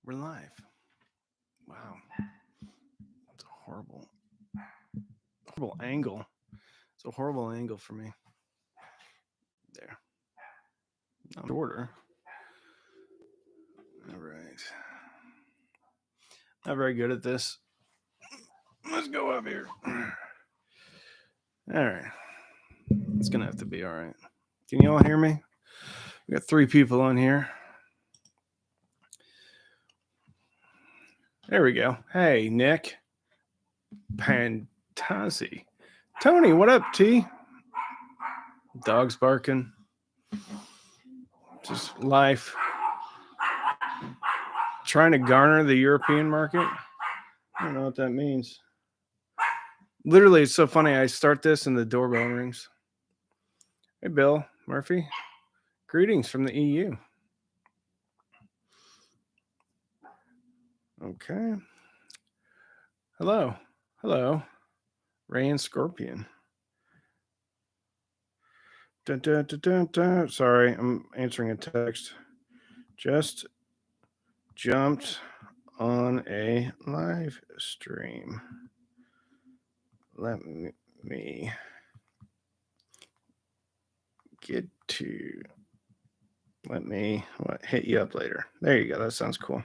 We're live. Wow. It's a horrible angle. It's a horrible angle for me. There. Not shorter. All right. Not very good at this. Let's go up here. All right. It's going to have to be all right. Can you all hear me? We got 3 people on here. There we go. Hey, Nick. Pantazzi. Tony, what up, T? Dogs barking. Just life. Trying to garner the European market. I don't know what that means. Literally, it's so funny. I start this and the doorbell rings. Hey, Bill Murphy. Greetings from the EU. Okay. Hello. Hello. Ray and Scorpion. Dun, dun, dun, dun, dun. Sorry, I'm answering a text. Just jumped on a live stream. Let me get to. Let me hit you up later. There you go. That sounds cool.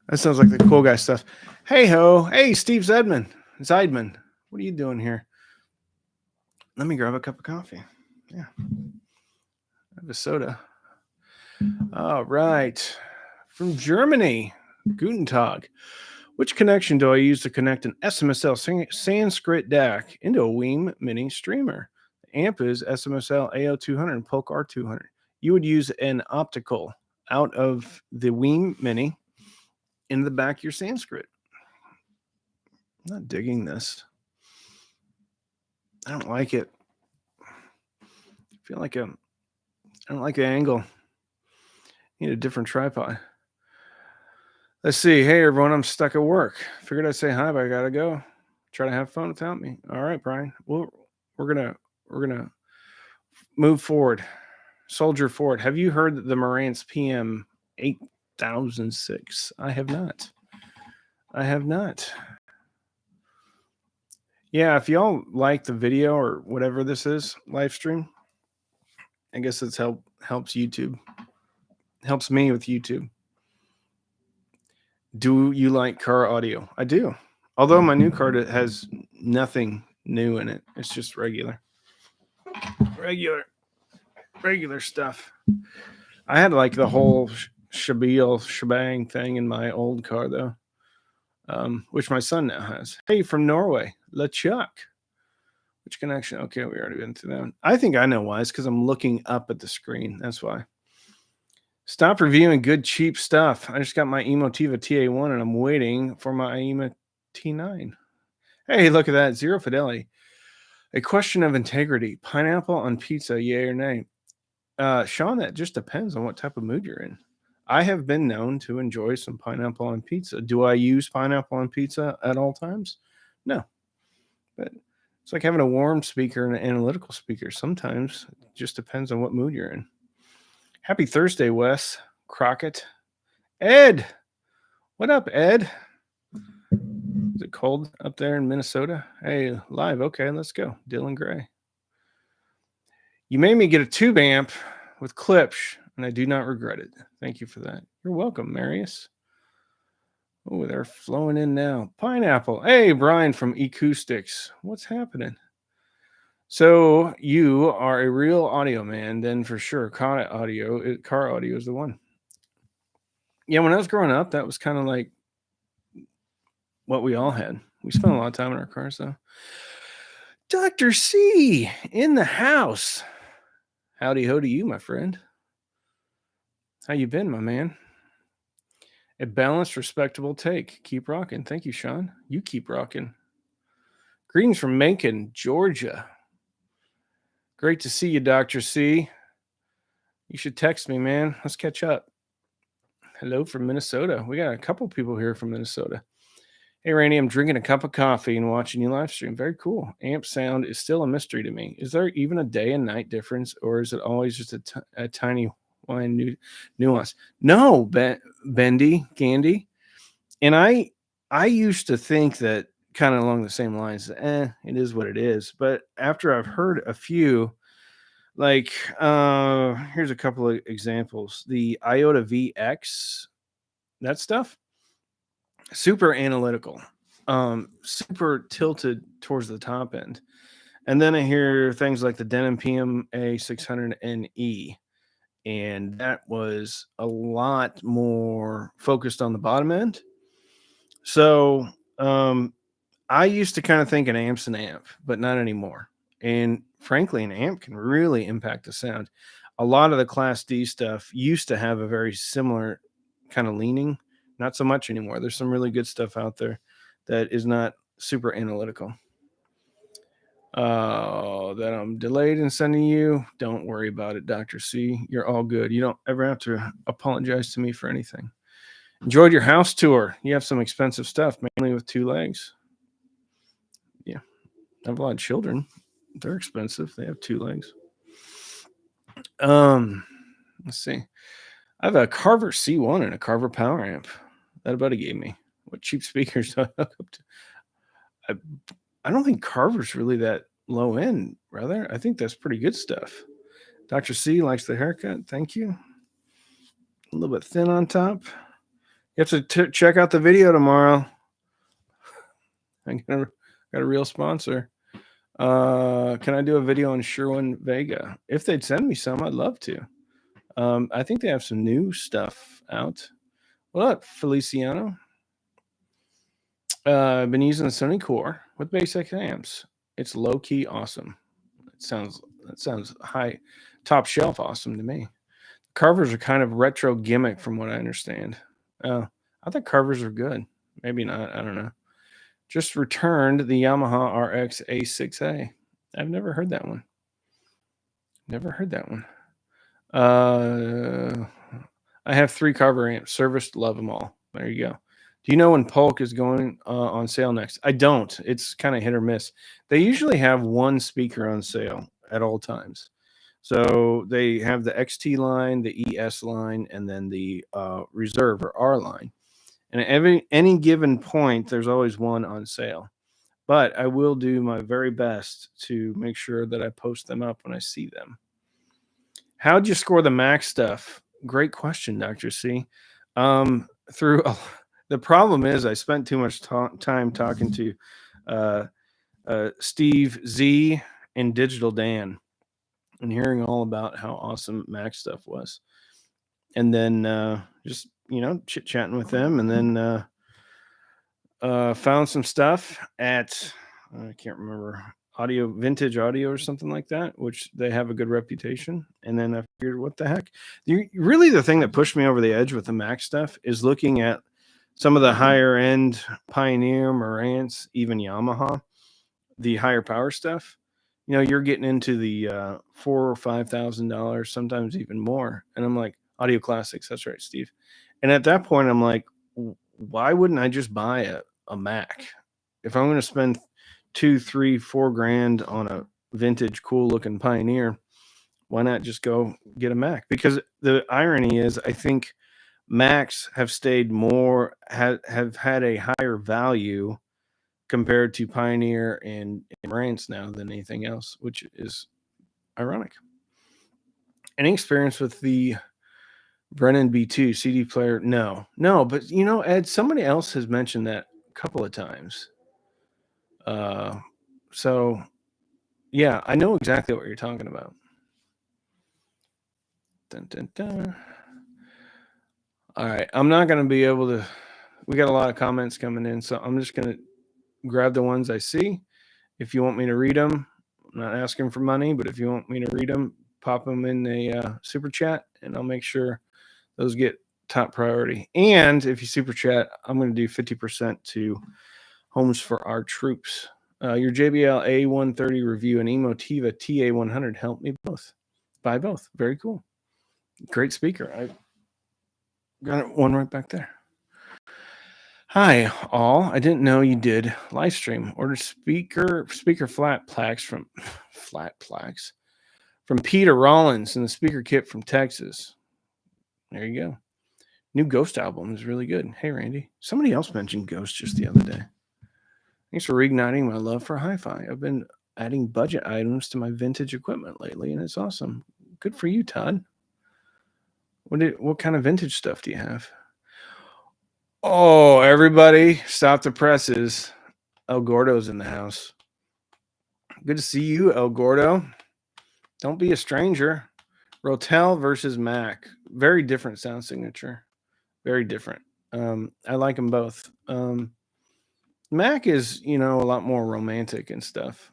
That sounds like the cool guy stuff. Hey ho. Hey, Steve Zeidman. What are you doing here? Let me grab a cup of coffee. Yeah. I have a soda. All right. From Germany. Guten Tag. Which connection do I use to connect an SMSL Sanskrit DAC into a Weem Mini streamer? The amp is SMSL AO200 and Polk R200. You would use an optical out of the Weem Mini into the back of your Sanskrit. I'm not digging this. I don't like it. I feel like I don't like the angle. Need a different tripod. Let's see. Hey everyone, I'm stuck at work. Figured I'd say hi, but I gotta go. Try to have fun without me. All right, Brian. Well, we're gonna move forward. Soldier forward. Have you heard the Marantz PM 8006? I have not. Yeah, if y'all like the video or whatever this is, live stream, I guess it's helps YouTube. Helps me with YouTube. Do you like car audio? I do. Although my new car has nothing new in it. It's just regular stuff. I had like the whole shebang thing in my old car though, which my son now has. Hey, from Norway, LeChuck. Which connection? Okay, we already been through that. I think I know why. It's because I'm looking up at the screen. That's why. Stop reviewing good, cheap stuff. I just got my Emotiva TA1 and I'm waiting for my IEMA T9. Hey, look at that. Zero fidelity. A question of integrity. Pineapple on pizza, yay or nay? Sean, that just depends on what type of mood you're in. I have been known to enjoy some pineapple on pizza. Do I use pineapple on pizza at all times? No. But it's like having a warm speaker and an analytical speaker. Sometimes it just depends on what mood you're in. Happy Thursday, Wes Crockett. Ed! What up, Ed? Is it cold up there in Minnesota? Hey, live. Okay, let's go. Dylan Gray. You made me get a tube amp with clips, and I do not regret it. Thank you for that. You're welcome, Marius. Oh, they're flowing in now. Pineapple. Hey, Brian from Acoustics. What's happening? So you are a real audio man, then for sure. Car audio is the one. Yeah, when I was growing up, that was kind of like what we all had. We spent a lot of time in our cars, though. Dr. C in the house. Howdy ho to you, my friend. How you been, my man? A balanced, respectable take. Keep rocking. Thank you, Sean. You keep rocking. Greetings from Macon, Georgia. Great to see you, Dr. C. You should text me, man. Let's catch up. Hello from Minnesota. We got a couple people here from Minnesota. Hey, Randy, I'm drinking a cup of coffee and watching you live stream. Very cool. Amp sound is still a mystery to me. Is there even a day and night difference, or is it always just a tiny Hawaiian nuance. No, Bendy, Candy. And I used to think that kind of along the same lines, it is what it is. But after I've heard a few, like here's a couple of examples. The Iota VX, that stuff, super analytical, super tilted towards the top end. And then I hear things like the Denon PMA 600NE, and that was a lot more focused on the bottom end. So I used to kind of think an amp's an amp, but not anymore. And frankly, an amp can really impact the sound. A lot of the Class D stuff used to have a very similar kind of leaning. Not so much anymore. There's some really good stuff out there that is not super analytical. That I'm delayed in sending you. Don't worry about it, Dr. C. You're all good. You don't ever have to apologize to me for anything. Enjoyed your house tour. You have some expensive stuff, mainly with 2 legs. Yeah. I have a lot of children. They're expensive. They have 2 legs. Let's see. I have a Carver C1 and a Carver power amp that a buddy gave me. What cheap speakers do I hook up to? I don't think Carver's really that low end, rather. I think that's pretty good stuff. Dr. C likes the haircut. Thank you. A little bit thin on top. You have to check out the video tomorrow. I got a real sponsor. Can I do a video on Sherwin Vega? If they'd send me some, I'd love to. I think they have some new stuff out. What up, Feliciano? I've been using the Sony Core with basic amps. It's low-key awesome. That sounds high, top shelf awesome to me. Carvers are kind of retro gimmick from what I understand. I thought Carvers are good. Maybe not. I don't know. Just returned the Yamaha RX A6A. I've never heard that one. I have 3 Carver amps. Serviced, love them all. There you go. Do you know when Polk is going on sale next? I don't. It's kind of hit or miss. They usually have 1 speaker on sale at all times. So they have the XT line, the ES line, and then the Reserve or R line. And at any given point, there's always 1 on sale. But I will do my very best to make sure that I post them up when I see them. How'd you score the Mac stuff? Great question, Dr. C. The problem is I spent too much time talking to Steve Z and Digital Dan and hearing all about how awesome Mac stuff was. And then just, chit-chatting with them, and then found some stuff at, I can't remember, Vintage Audio or something like that, which they have a good reputation. And then I figured, what the heck? Really, the thing that pushed me over the edge with the Mac stuff is looking at some of the higher end Pioneer, Marantz, even Yamaha, the higher power stuff. You're getting into the $4,000 or $5,000, sometimes even more. And I'm like, Audio Classics. That's right, Steve. And at that point, I'm like, why wouldn't I just buy a Mac? If I'm going to spend $2, $3, $4,000 on a vintage, cool looking Pioneer, why not just go get a Mac? Because the irony is, I think Macs have stayed more, have had a higher value compared to Pioneer and Marantz now than anything else, which is ironic. Any experience with the Brennan B2 CD player? No, but Ed, somebody else has mentioned that a couple of times. So yeah, I know exactly what you're talking about. Dun, dun, dun. All right, I'm not going to be able to. We got a lot of comments coming in, so I'm just going to grab the ones I see. If you want me to read them, I'm not asking for money, but if you want me to read them, pop them in a super chat, and I'll make sure those get top priority. And if you super chat, I'm going to do 50% to Homes for Our Troops. Your JBL A130 review and Emotiva TA100 helped me both. Buy both. Very cool. Great speaker. I got one right back there. Hi, all. I didn't know you did live stream. Ordered speaker flat plaques from Peter Rollins and the speaker kit from Texas. There you go. New Ghost album is really good. Hey, Randy. Somebody else mentioned Ghost just the other day. Thanks for reigniting my love for hi-fi. I've been adding budget items to my vintage equipment lately, and it's awesome. Good for you, Todd. What kind of vintage stuff do you have? Oh, everybody, stop the presses. El Gordo's in the house. Good to see you, El Gordo. Don't be a stranger. Rotel versus Mac. Very different sound signature. Very different. I like them both. Mac is, a lot more romantic and stuff.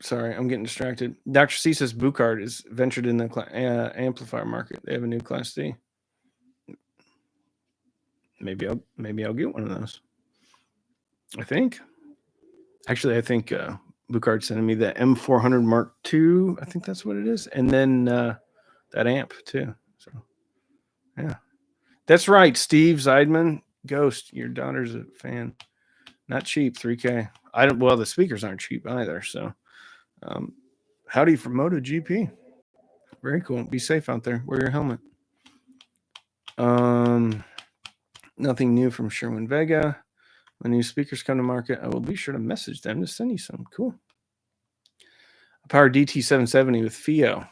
Sorry, I'm getting distracted. Dr. C says Buchard is ventured in the amplifier market. They have a new Class D. Maybe I'll get one of those. I think. Actually, I think Buchard's sending me the M400 Mark II. I think that's what it is, and then that amp too. So, yeah, that's right. Steve Zeidman, Ghost. Your daughter's a fan. Not cheap, $3K. Well, the speakers aren't cheap either. So, howdy from MotoGP. Very cool. Be safe out there. Wear your helmet. Nothing new from Sherwin Vega. When new speakers come to market, I will be sure to message them to send you some. Cool. A Power DT770 with FIO.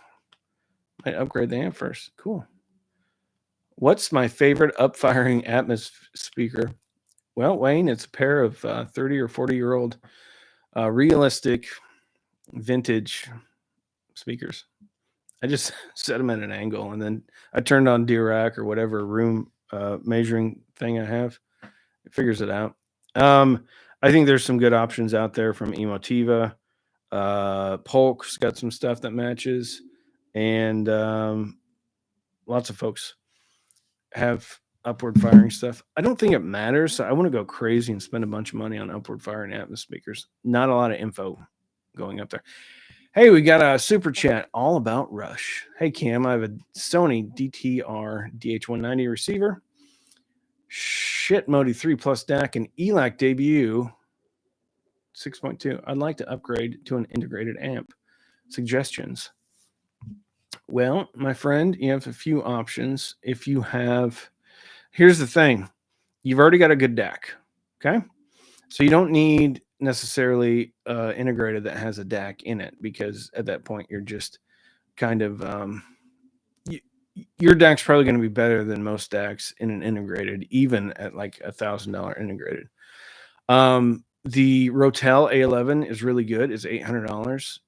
Might upgrade the amp first. Cool. What's my favorite upfiring Atmos speaker? Well, Wayne, it's a pair of 30 or 40-year-old realistic vintage speakers. I just set them at an angle, and then I turned on Dirac or whatever room measuring thing I have. It figures it out. I think there's some good options out there from Emotiva. Polk's got some stuff that matches, and lots of folks have upward firing stuff. I don't think it matters. So I want to go crazy and spend a bunch of money on upward firing Atmos speakers. Not a lot of info going up there. Hey, we got a super chat all about Rush. Hey, Cam, I have a Sony DTR DH190 receiver, Shit Modi 3 Plus DAC, and ELAC debut 6.2. I'd like to upgrade to an integrated amp. Suggestions? Well, my friend, you have a few options. If you have, here's the thing. You've already got a good DAC, okay? So you don't need necessarily integrated that has a DAC in it, because at that point you're just kind of your DAC's probably going to be better than most DACs in an integrated, even at like $1,000 integrated. The Rotel A11 is really good. It's $800.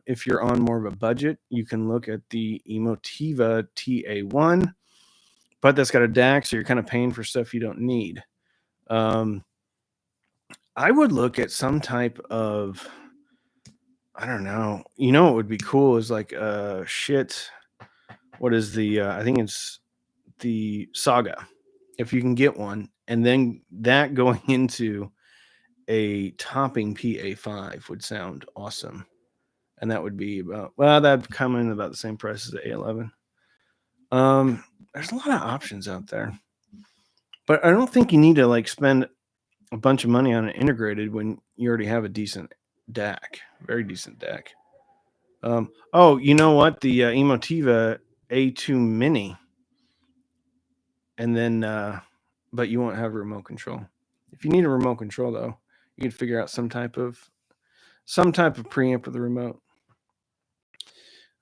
If you're on more of a budget, you can look at the Emotiva TA1, but that's got a DAC, so you're kind of paying for stuff you don't need. I would look at some type of, I don't know. What would be cool is like what is the I think it's the Saga. If you can get one, and then that going into a topping PA5 would sound awesome. And that would be that'd come in about the same price as the A11. There's a lot of options out there, but I don't think you need to like spend a bunch of money on an integrated when you already have a decent DAC, very decent DAC. You know what? The Emotiva A2 Mini, and then, but you won't have a remote control. If you need a remote control, though, you can figure out some type of preamp with a remote.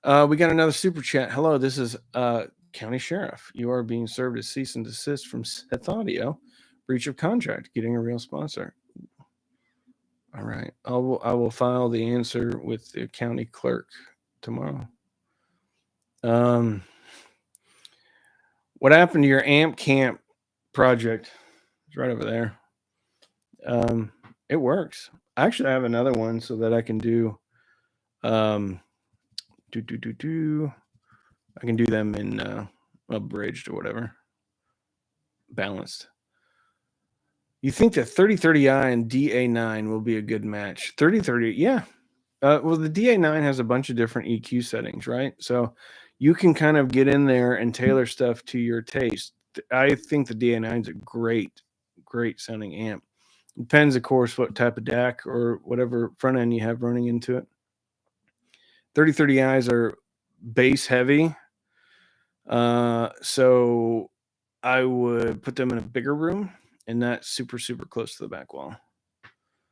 We got another super chat. Hello, this is County Sheriff. You are being served a cease and desist from Seth Audio. Breach of contract. Getting a real sponsor. All right. I will file the answer with the county clerk tomorrow. What happened to your amp camp project? It's right over there. It works. Actually, I have another one so that I can do I can do them in abridged or whatever. Balanced. You think that 3030i and DA9 will be a good match? 3030, yeah. Well, the DA9 has a bunch of different EQ settings, right? So you can kind of get in there and tailor stuff to your taste. I think the DA9 is a great sounding amp. Depends, of course, what type of DAC or whatever front end you have running into it. 3030i's are bass heavy. So I would put them in a bigger room and not super, super close to the back wall.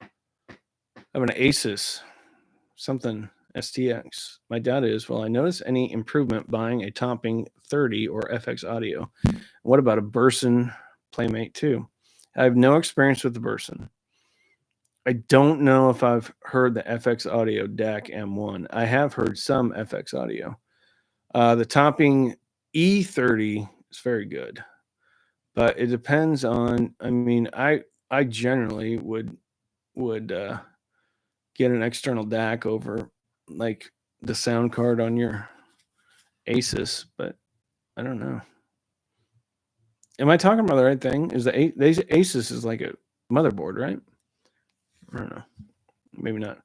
I have an Asus, something STX. My doubt is, will I notice any improvement buying a topping 30 or FX Audio? What about a Burson Playmate 2? I have no experience with the Burson. I don't know if I've heard the FX Audio DAC M1. I have heard some FX Audio. The topping E30 is very good, but it depends on. I mean, I generally would get an external DAC over like the sound card on your Asus, but I don't know. Am I talking about the right thing? Is the Asus is like a motherboard, right? I don't know. Maybe not.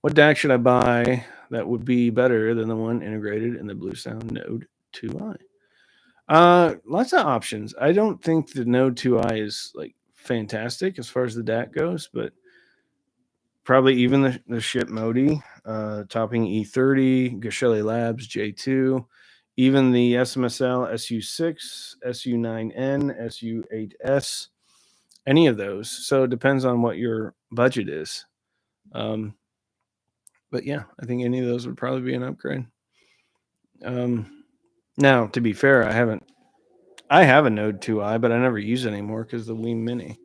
What DAC should I buy that would be better than the one integrated in the Blue Sound Node 2i? Lots of options. I don't think the Node 2i is like fantastic as far as the DAC goes, but probably even the ship Modi, topping E30, Geshelli Labs J2, even the SMSL SU6, SU9N, SU8S, any of those. So it depends on what your budget is. But yeah, I think any of those would probably be an upgrade. Now, to be fair, I have a Node 2i, but I never use it anymore because the Wii Mini.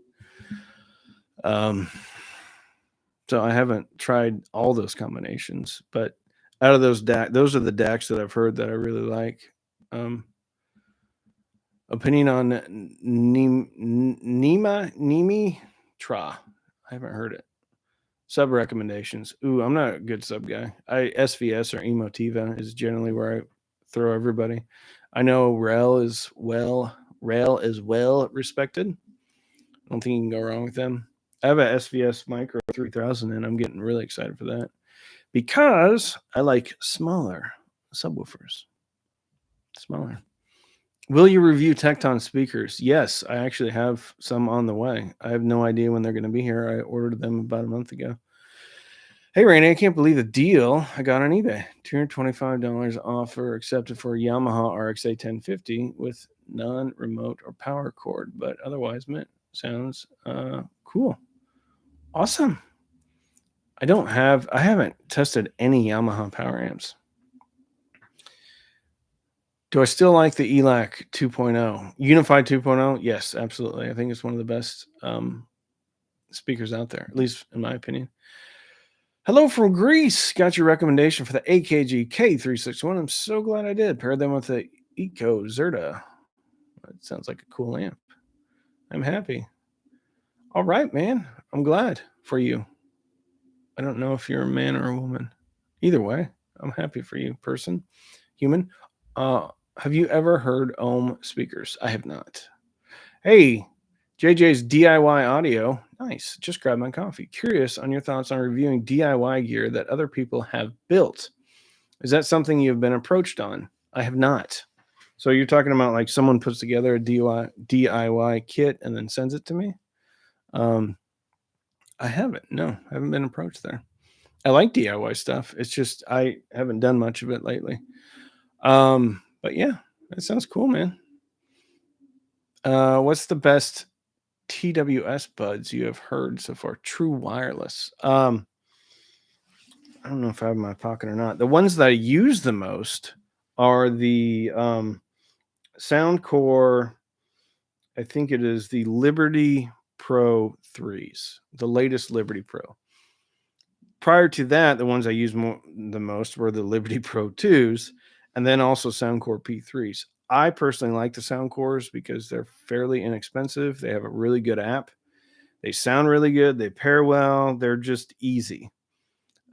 So I haven't tried all those combinations, but out of those DAC, those are the DACs that I've heard that I really like. Opinion on Nemi Tra. I haven't heard it. Sub recommendations. Ooh, I'm not a good sub guy. SVS or Emotiva is generally where I throw everybody. I know Rail is well respected. I don't think you can go wrong with them. I have a SVS Micro 3000 and I'm getting really excited for that because I like smaller subwoofers. Smaller. Will you review Tecton speakers? Yes, I actually have some on the way. I have no idea when they're going to be here. I ordered them about a month ago. Hey, Randy, I can't believe the deal I got on eBay. $225 offer accepted for a Yamaha RXA 1050 with non-remote or power cord, but otherwise sounds cool. Awesome. I haven't tested any Yamaha power amps. Do I still like the ELAC 2.0? Unified 2.0? Yes, absolutely. I think it's one of the best speakers out there, at least in my opinion. Hello from Greece. Got your recommendation for the AKG K361. I'm so glad I did. Paired them with the Eco Zerta. That sounds like a cool amp. I'm happy. All right, man. I'm glad for you. I don't know if you're a man or a woman. Either way, I'm happy for you, person, human. Have you ever heard Ohm speakers? I have not. Hey, JJ's DIY audio. Nice. Just grabbed my coffee. Curious on your thoughts on reviewing DIY gear that other people have built. Is that something you've been approached on? I have not. So you're talking about like someone puts together a DIY kit and then sends it to me? I haven't. No, I haven't been approached there. I like DIY stuff. It's just I haven't done much of it lately. But yeah, that sounds cool, man. What's the best TWS buds you have heard so far? True wireless. I don't know if I have them in my pocket or not. The ones that I use the most are the Soundcore. I think it is the Liberty Pro 3s, the latest Liberty Pro. Prior to that, the ones I used the most were the Liberty Pro 2s and then also Soundcore P3s. I personally like the Soundcores because they're fairly inexpensive. They have a really good app. They sound really good. They pair well. They're just easy.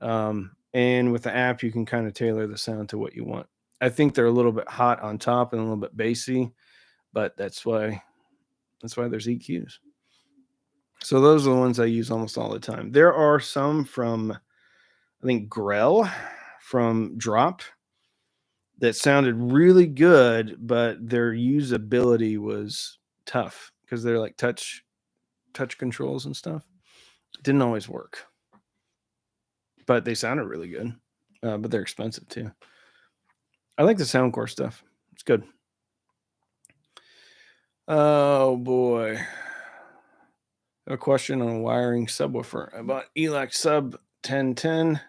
And with the app, you can kind of tailor the sound to what you want. I think they're a little bit hot on top and a little bit bassy, but that's why there's EQs. So those are the ones I use almost all the time. There are some from, I think, Grell from Drop that sounded really good, but their usability was tough because they're like touch controls and stuff. It didn't always work, but they sounded really good. But they're expensive too. I like the Soundcore stuff. It's good. Oh boy. A question on wiring subwoofer. I bought ELAC sub 1010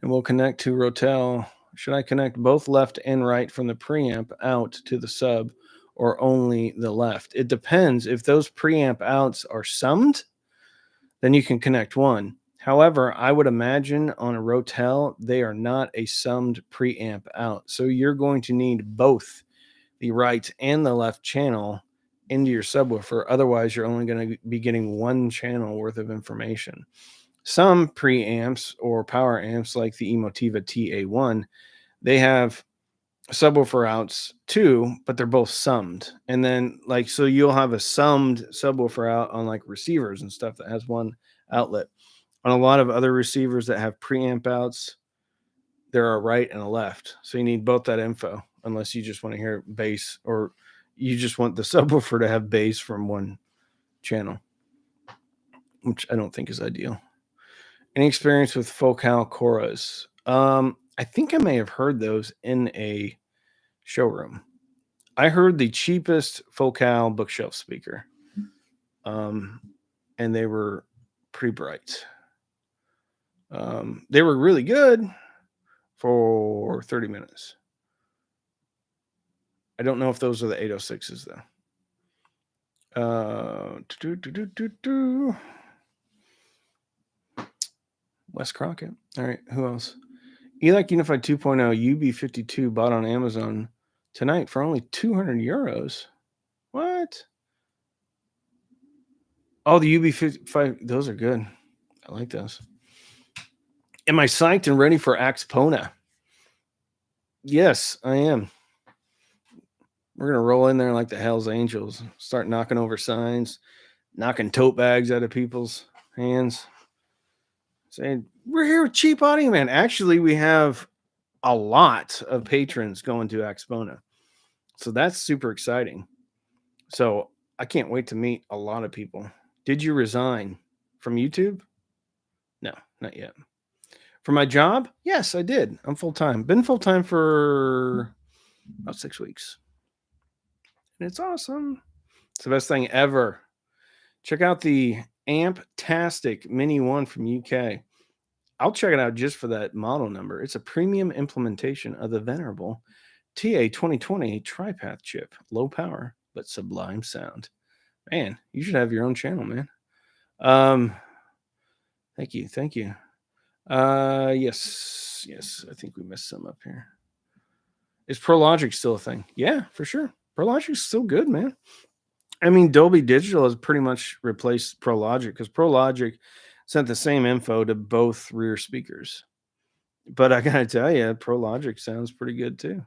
and will connect to Rotel. Should I connect both left and right from the preamp out to the sub or only the left? It depends. If those preamp outs are summed, then you can connect one. However, I would imagine on a Rotel, they are not a summed preamp out. So you're going to need both the right and the left channel into your subwoofer. Otherwise, you're only going to be getting one channel worth of information. Some preamps or power amps like the Emotiva TA1, they have subwoofer outs too, but they're both summed. And then so you'll have a summed subwoofer out on like receivers and stuff that has one outlet. On a lot of other receivers that have preamp outs, there are a right and a left. So you need both that info, unless you just want to hear bass or you just want the subwoofer to have bass from one channel, which I don't think is ideal. Any experience with Focal Coras? I think I may have heard those in a showroom. I heard the cheapest Focal bookshelf speaker, and they were pretty bright. They were really good for 30 minutes. I don't know if those are the 806s though. Wes Crockett. All right, who else? ELAC Unified 2.0 UB52 bought on Amazon tonight for only 200 euros. What? Oh, the UB55, those are good. I like those. Am I psyched and ready for Axpona? Yes, I am. We're going to roll in there like the Hells Angels, start knocking over signs, knocking tote bags out of people's hands, saying, we're here with Cheap Audio Man. Actually, we have a lot of patrons going to Axpona. So that's super exciting. So I can't wait to meet a lot of people. Did you resign from YouTube? No, not yet. For my job? Yes, I did. I'm full-time. Been full-time for about 6 weeks. And it's awesome. It's the best thing ever. Check out the Amptastic Mini 1 from UK. I'll check it out just for that model number. It's a premium implementation of the venerable TA 2020 TriPath chip. Low power, but sublime sound. Man, you should have your own channel, man. Thank you. Yes. I think we missed some up here. Is ProLogic still a thing? Yeah, for sure. ProLogic's still good, man. I mean, Dolby Digital has pretty much replaced ProLogic because ProLogic sent the same info to both rear speakers. But I gotta tell you, ProLogic sounds pretty good too.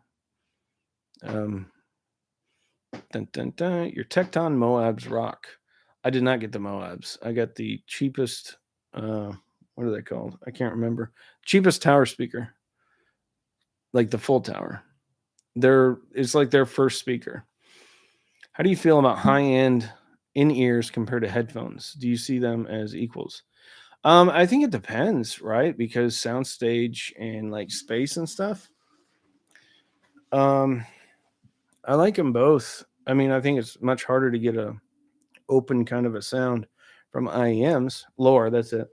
Your Tecton Moabs rock. I did not get the Moabs. I got the cheapest. What are they called? I can't remember. Cheapest tower speaker, like the full tower. It's like their first speaker. How do you feel about high-end in-ears compared to headphones? Do you see them as equals? I think it depends, right? Because soundstage and like space and stuff. I like them both. I mean, I think it's much harder to get a open kind of a sound from IEMs. Lower, that's it.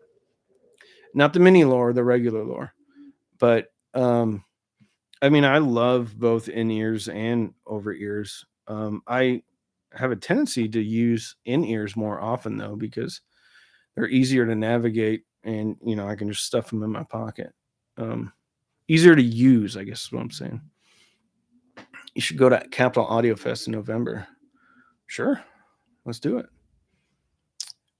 Not the mini lower, the regular lower. But I mean, I love both in-ears and over-ears. I have a tendency to use in-ears more often though, because they're easier to navigate and I can just stuff them in my pocket. Easier to use, I guess is what I'm saying. You should go to Capital Audio Fest in November. Sure, let's do it.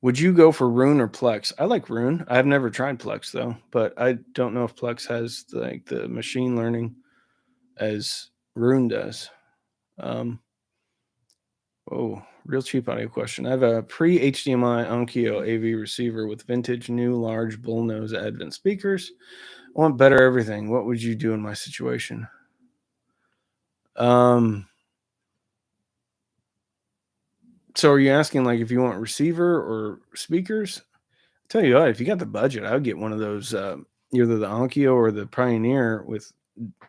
Would you go for Roon or Plex? I like Roon. I've never tried Plex though, but I don't know if Plex has the machine learning as Roon does. Real cheap audio question. I have a pre-HDMI Onkyo AV receiver with vintage new large bullnose Advent speakers. I want better everything. What would you do in my situation? So are you asking like if you want receiver or speakers? I'll tell you what, if you got the budget, I would get one of those either the Onkyo or the Pioneer with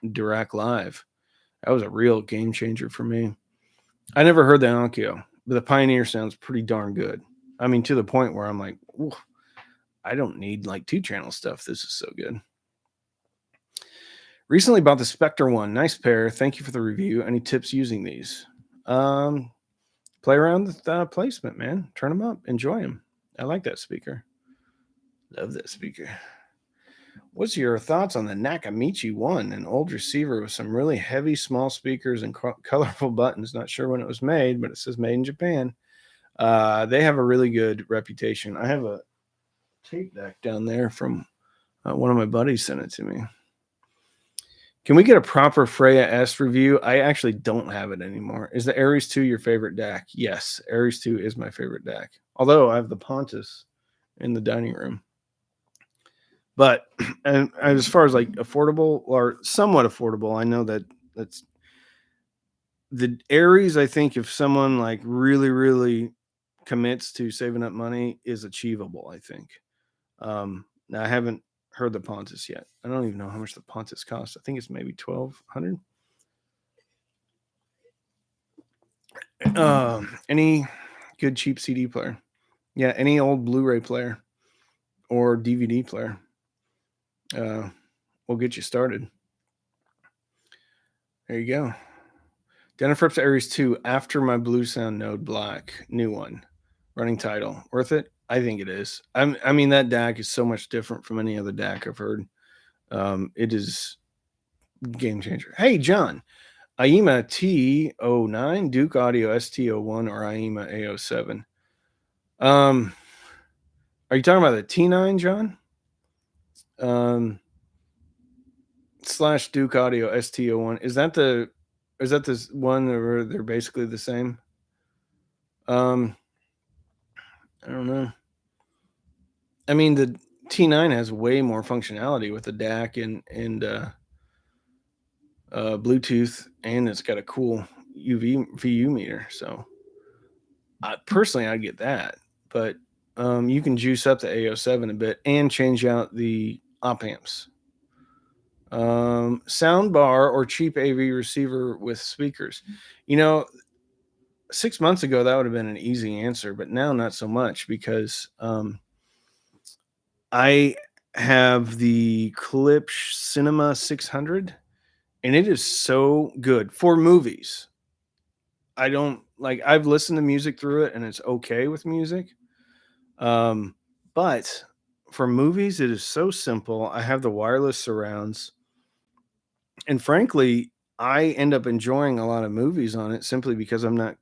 Dirac Live. That was a real game changer for me. I never heard the Onkyo, but the Pioneer sounds pretty darn good. I mean, to the point where I'm like, I don't need like 2-channel stuff. This is so good. Recently bought the Spectre one. Nice pair. Thank you for the review. Any tips using these? Play around with placement, man. Turn them up. Enjoy them. I like that speaker. Love that speaker. What's your thoughts on the Nakamichi One, an old receiver with some really heavy small speakers and colorful buttons? Not sure when it was made, but it says made in Japan. They have a really good reputation. I have a tape deck down there from one of my buddies sent it to me. Can we get a proper Freya S review? I actually don't have it anymore. Is the Ares 2 your favorite DAC? Yes, Ares 2 is my favorite DAC. Although I have the Pontus in the dining room. But and as far as like affordable or somewhat affordable, I know that's the Ares. I think if someone like really, really commits to saving up money, is achievable. I think. Now I haven't heard the Pontus yet. I don't even know how much the Pontus costs. I think it's maybe $1,200. Any good cheap CD player? Yeah, any old Blu-ray player or DVD player will get you started. There you go. Denafrips Ares 2 after my Blue Sound Node Black, new one, running title. Worth it? I think it is. I mean, that DAC is so much different from any other DAC I've heard. It is game changer. Hey, John, IEMA T09, Duke Audio ST01, or IEMA A07. Are you talking about the T9, John? / Duke Audio ST01. Is that this one where they're basically the same? I don't know. I mean, the T9 has way more functionality with the DAC and Bluetooth, and it's got a cool VU meter. So, personally, I'd get that. But you can juice up the A07 a bit and change out the op amps. Soundbar or cheap AV receiver with speakers. 6 months ago, that would have been an easy answer, but now not so much because I have the Klipsch Cinema 600, and it is so good for movies. I've listened to music through it, and it's okay with music. But for movies, it is so simple. I have the wireless surrounds, and frankly, I end up enjoying a lot of movies on it simply because I'm not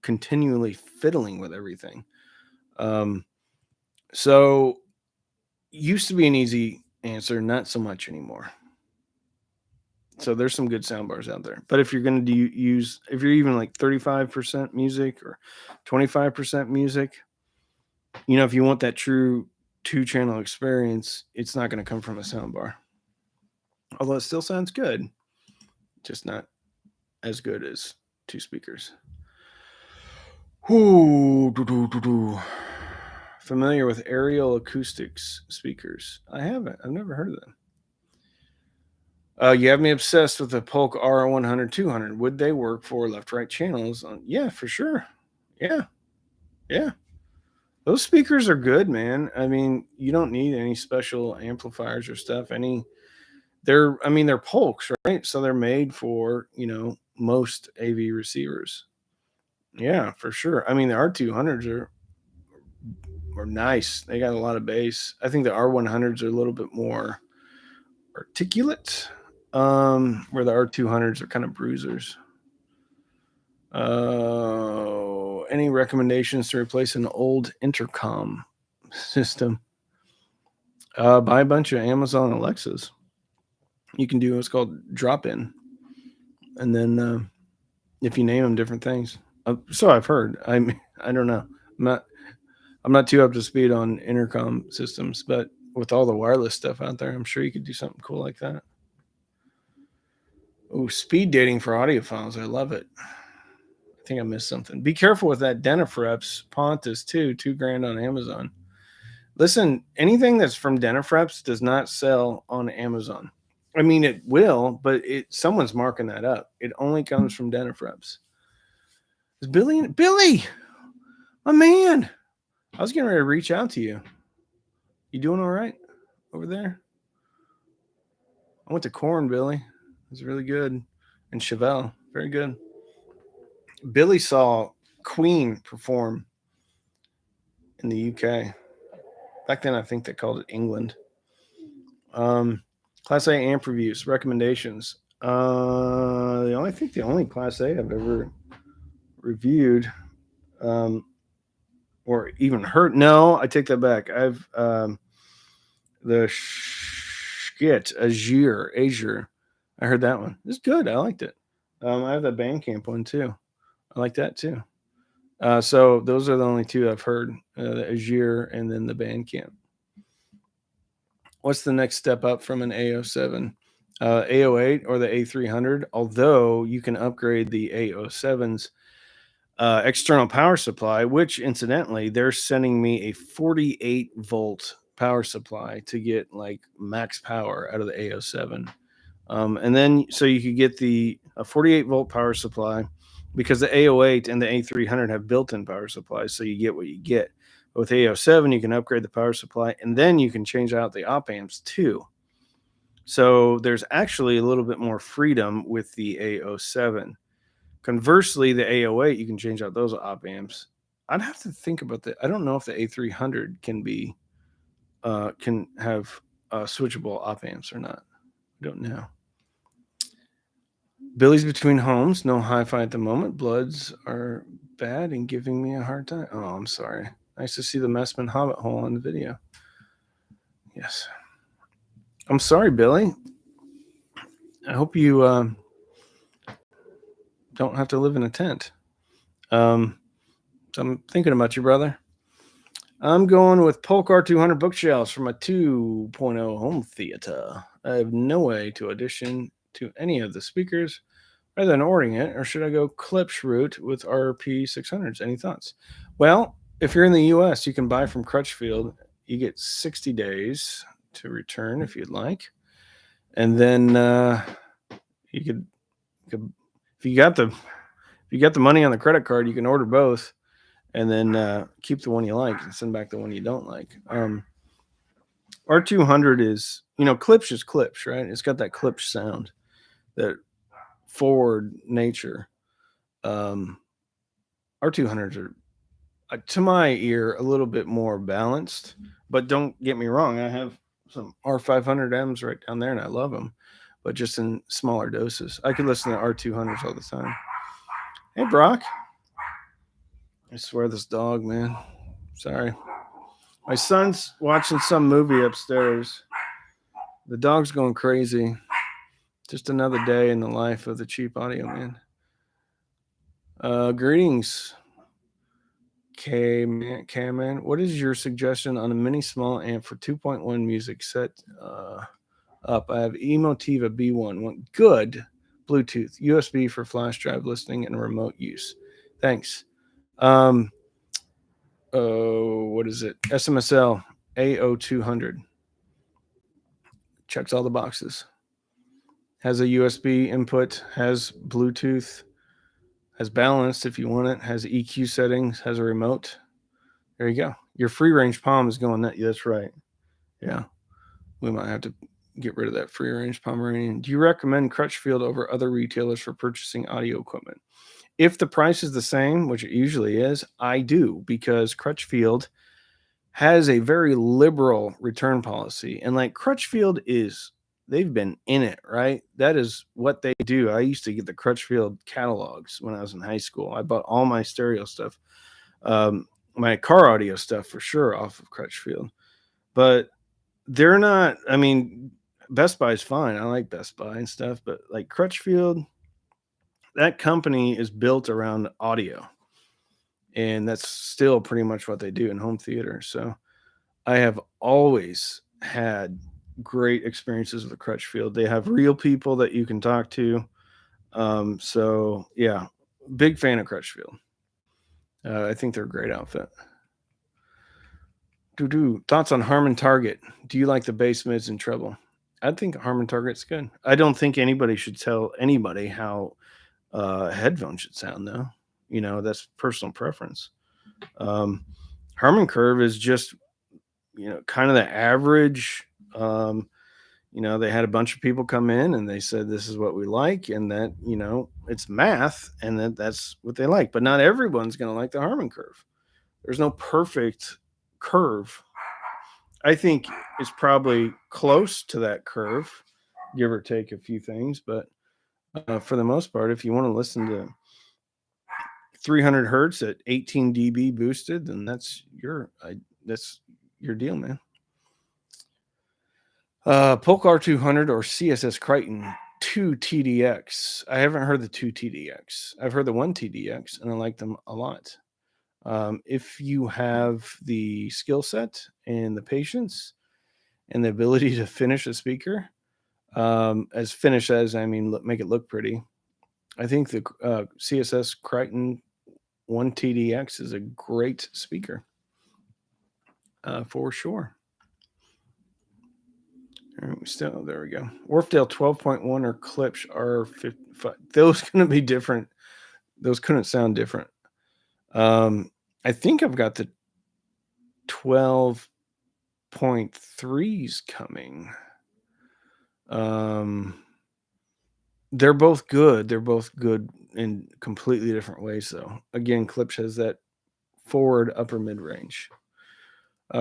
continually fiddling with everything. So used to be an easy answer, not so much anymore. So there's some good soundbars out there. But if you're going to if you're even like 35% music or 25% music, if you want that true 2-channel experience, it's not going to come from a soundbar. Although it still sounds good, just not as good as 2 speakers. Familiar with aerial acoustics speakers? I haven't. I've never heard of them. You have me obsessed with the Polk R100 200. Would they work for left-right channels? Yeah, for sure. Yeah. Those speakers are good, man. I mean, you don't need any special amplifiers or stuff. They're Polks, right? So they're made for, most AV receivers. Yeah, for sure. I mean, the R200s are nice. They got a lot of bass. I think the R100s are a little bit more articulate, where the R200s are kind of bruisers. Any recommendations to replace an old intercom system? Buy a bunch of Amazon Alexas. You can do what's called drop-in, and then if you name them different things. So I've heard. I don't know. I'm not too up to speed on intercom systems, but with all the wireless stuff out there, I'm sure you could do something cool like that. Oh, speed dating for audiophiles. I love it. I think I missed something. Be careful with that Denafreps Pontus too. $2,000 on Amazon. Listen, anything that's from Denafreps does not sell on Amazon. I mean, it will, but someone's marking that up. It only comes from Denafrebs. Is Billy, my man? I was getting ready to reach out to you. You doing all right over there? I went to Corn, Billy. It was really good. And Chevelle, very good. Billy saw Queen perform in the UK. Back then, I think they called it England. Class A amp reviews, recommendations. The only Class A I've ever reviewed or even heard. No, I take that back. I've the Skit Azure. I heard that one. It's good. I liked it. I have the Bandcamp one too. I like that too. So those are the only two I've heard: the Azure and then the Bandcamp. What's the next step up from an A07? A08 or the A300? Although you can upgrade the A07's external power supply, which incidentally, they're sending me a 48 volt power supply to get like max power out of the A07. And then so you could get the 48 volt power supply because the A08 and the A300 have built-in power supplies, so you get what you get. But with A07, you can upgrade the power supply, and then you can change out the op amps too. So there's actually a little bit more freedom with the A07. Conversely, the A08, you can change out those op amps. I'd have to think about that. I don't know if the A300 can have switchable op amps or not. I don't know. Billy's between homes. No hi-fi at the moment. Bloods are bad and giving me a hard time. Oh, I'm sorry. Nice to see the Messman Hobbit hole in the video. Yes. I'm sorry, Billy. I hope you don't have to live in a tent. So I'm thinking about you, brother. I'm going with Polk R200 bookshelves for my 2.0 home theater. I have no way to audition to any of the speakers rather than ordering it, or should I go Klipsch route with RP600s? Any thoughts? Well, if you're in the U.S., you can buy from Crutchfield. You get 60 days to return if you'd like, and then you could if you got the money on the credit card, you can order both, and then keep the one you like and send back the one you don't like. R200 is, Klipsch is Klipsch, right? It's got that Klipsch sound, that forward nature. R200s are, to my ear, a little bit more balanced, but don't get me wrong. I have some R500Ms right down there and I love them, but just in smaller doses. I could listen to R200s all the time. Hey, Brock. I swear this dog, man. Sorry. My son's watching some movie upstairs. The dog's going crazy. Just another day in the life of the cheap audio man. Greetings, K-Man. What is your suggestion on a mini small amp for 2.1 music set up? I have Emotiva B1. Good Bluetooth, USB for flash drive listening and remote use. Thanks. What is it? SMSL A0200. Checks all the boxes. Has a USB input, has Bluetooth, has balanced if you want it, has EQ settings, has a remote. There you go. Your free range palm is going that. That's right. Yeah. We might have to get rid of that free range Pomeranian. Do you recommend Crutchfield over other retailers for purchasing audio equipment? If the price is the same, which it usually is, I do, because Crutchfield has a very liberal return policy. And like Crutchfield they've been in it, right? That is what they do. I used to get the Crutchfield catalogs when I was in high school. I bought all my stereo stuff, my car audio stuff for sure off of Crutchfield. But they're not, Best Buy is fine. I like Best Buy and stuff, but like Crutchfield, that company is built around audio. And that's still pretty much what they do in home theater. So I have always had great experiences with Crutchfield. They have real people that you can talk to. So yeah, big fan of Crutchfield. I think they're a great outfit. Thoughts on Harman Target? Do you like the bass, mids, and treble? I think Harman Target's good. I don't think anybody should tell anybody how headphones should sound, though. That's personal preference. Um, Harman Curve is just, kind of the average. They had a bunch of people come in and they said, this is what we like. And that, it's math and that's what they like. But not everyone's going to like the Harman Curve. There's no perfect curve. I think it's probably close to that curve, give or take a few things. But for the most part, if you want to listen to 300 hertz at 18 dB boosted, then that's your deal, man. Polk R200 or CSS Crichton 2 TDX. I haven't heard the 2 TDX. I've heard the 1 TDX, and I like them a lot. If you have the skill set and the patience and the ability to finish a speaker, as finish as I mean, make it look pretty, I think the CSS Crichton 1 TDX is a great speaker for sure. Still, there we go. Wharfdale 12.1 or Klipsch R55. Those going to be different. Those couldn't sound different. I think I've got the 12.3s coming. They're both good. They're both good in completely different ways, though. Again, Klipsch has that forward upper mid range.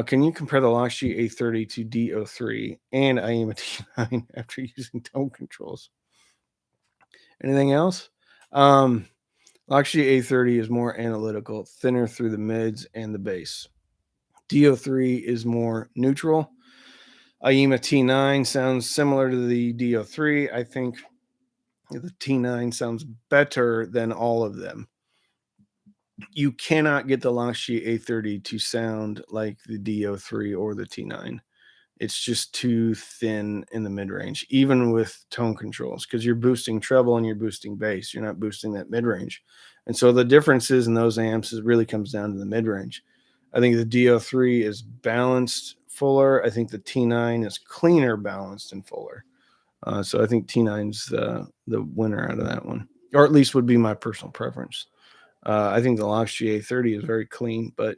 Can you compare the Loxg A30 to D03 and IEMA T9 after using tone controls? Anything else? Loxg A30 is more analytical, thinner through the mids and the bass. D03 is more neutral. IEMA T9 sounds similar to the D03. I think the T9 sounds better than all of them. You cannot get the Loxg A30 to sound like the D03 or the T9. It's just too thin in the mid-range, even with tone controls, because you're boosting treble and you're boosting bass. You're not boosting that mid-range. And so the differences in those amps really comes down to the mid-range. I think the D03 is balanced, fuller. I think the T9 is cleaner, balanced, and fuller. So I think T9's the winner out of that one, or at least would be my personal preference. I think the Loxg A30 is very clean, but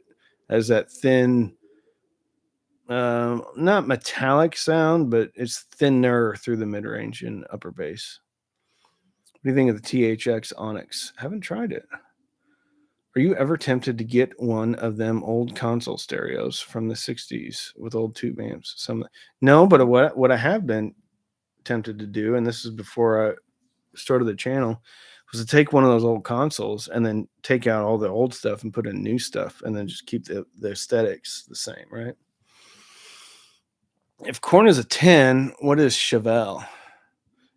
has that thin, not metallic sound, but it's thinner through the mid-range and upper bass. What do you think of the THX Onyx? Haven't tried it. Are you ever tempted to get one of them old console stereos from the 60s with old tube amps? No, but what I have been tempted to do, and this is before I started the channel, was to take one of those old consoles and then take out all the old stuff and put in new stuff and then just keep the aesthetics the same, right? If Korn is a 10, what is Chevelle?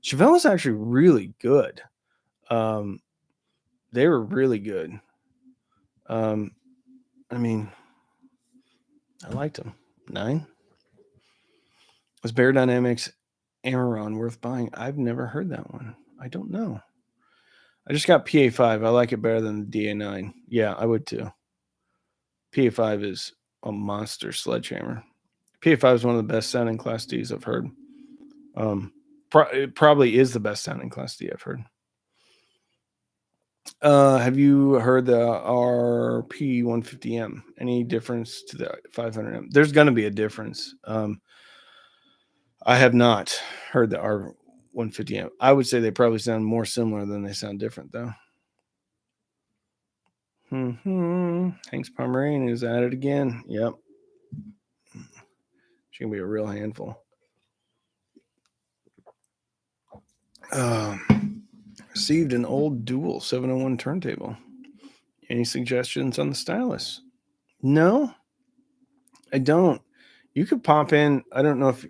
Chevelle is actually really good. They were really good. I mean, I liked them. 9. Was Bear Dynamics Amaron worth buying? I've never heard that one. I don't know. I just got PA5. I like it better than the DA9. Yeah, I would too. PA5 is a monster sledgehammer. PA5 is one of the best sounding Class Ds I've heard. It probably is the best sounding Class D I've heard. Have you heard the RP150M? Any difference to the 500M? There's going to be a difference. I have not heard the R150M. I would say they probably sound more similar than they sound different, though. Hank's Pomeranian is at it again. Yep. She's going to be a real handful. Received an old dual 701 turntable. Any suggestions on the stylus? No, I don't. You could pop in. I don't know if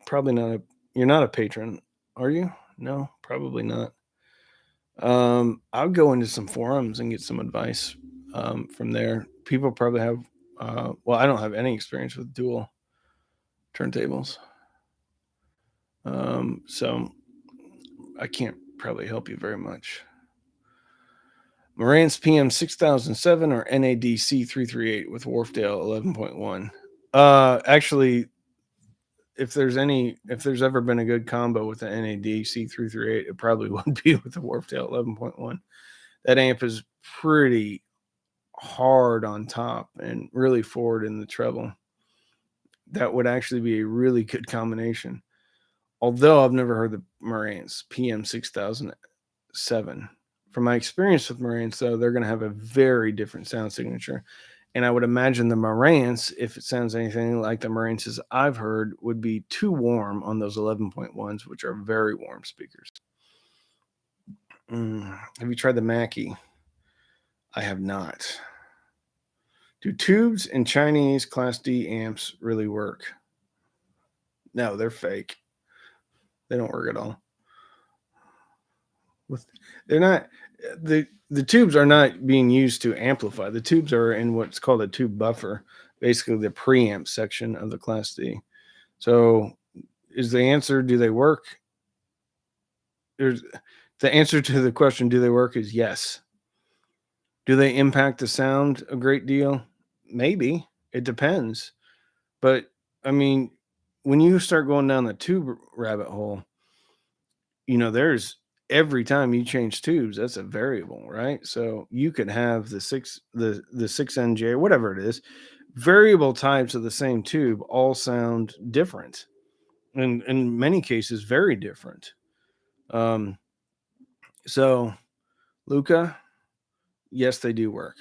probably not. You're not a patron, are you? No, probably not. I'll go into some forums and get some advice from there. People probably have. Well, I don't have any experience with dual turntables, so I can't probably help you very much. Marantz PM 6007 or NADC 338 with Wharfdale 11.1. Actually, if there's ever been a good combo with the NAD C338, it probably would be with the Wharftail 11.1. That amp is pretty hard on top and really forward in the treble. That would actually be a really good combination. Although I've never heard the Marantz PM6007. From my experience with Marantz, though, they're going to have a very different sound signature. And I would imagine the Marantz, if it sounds anything like the Marantzes I've heard, would be too warm on those 11.1s, which are very warm speakers. Have you tried the Mackie? I have not. Do tubes and Chinese Class D amps really work? No, they're fake. They don't work at all. They're not. The tubes are not being used to amplify. The tubes are in what's called a tube buffer, basically the preamp section of the Class D. So is the answer, do they work? The answer to the question, do they work, is yes. Do they impact the sound a great deal? Maybe. It depends. But, I mean, when you start going down the tube rabbit hole, there's every time you change tubes, that's a variable, right? So you could have the 6NJ or whatever it is, variable types of the same tube all sound different, and in many cases very different. So Luca, yes, they do work.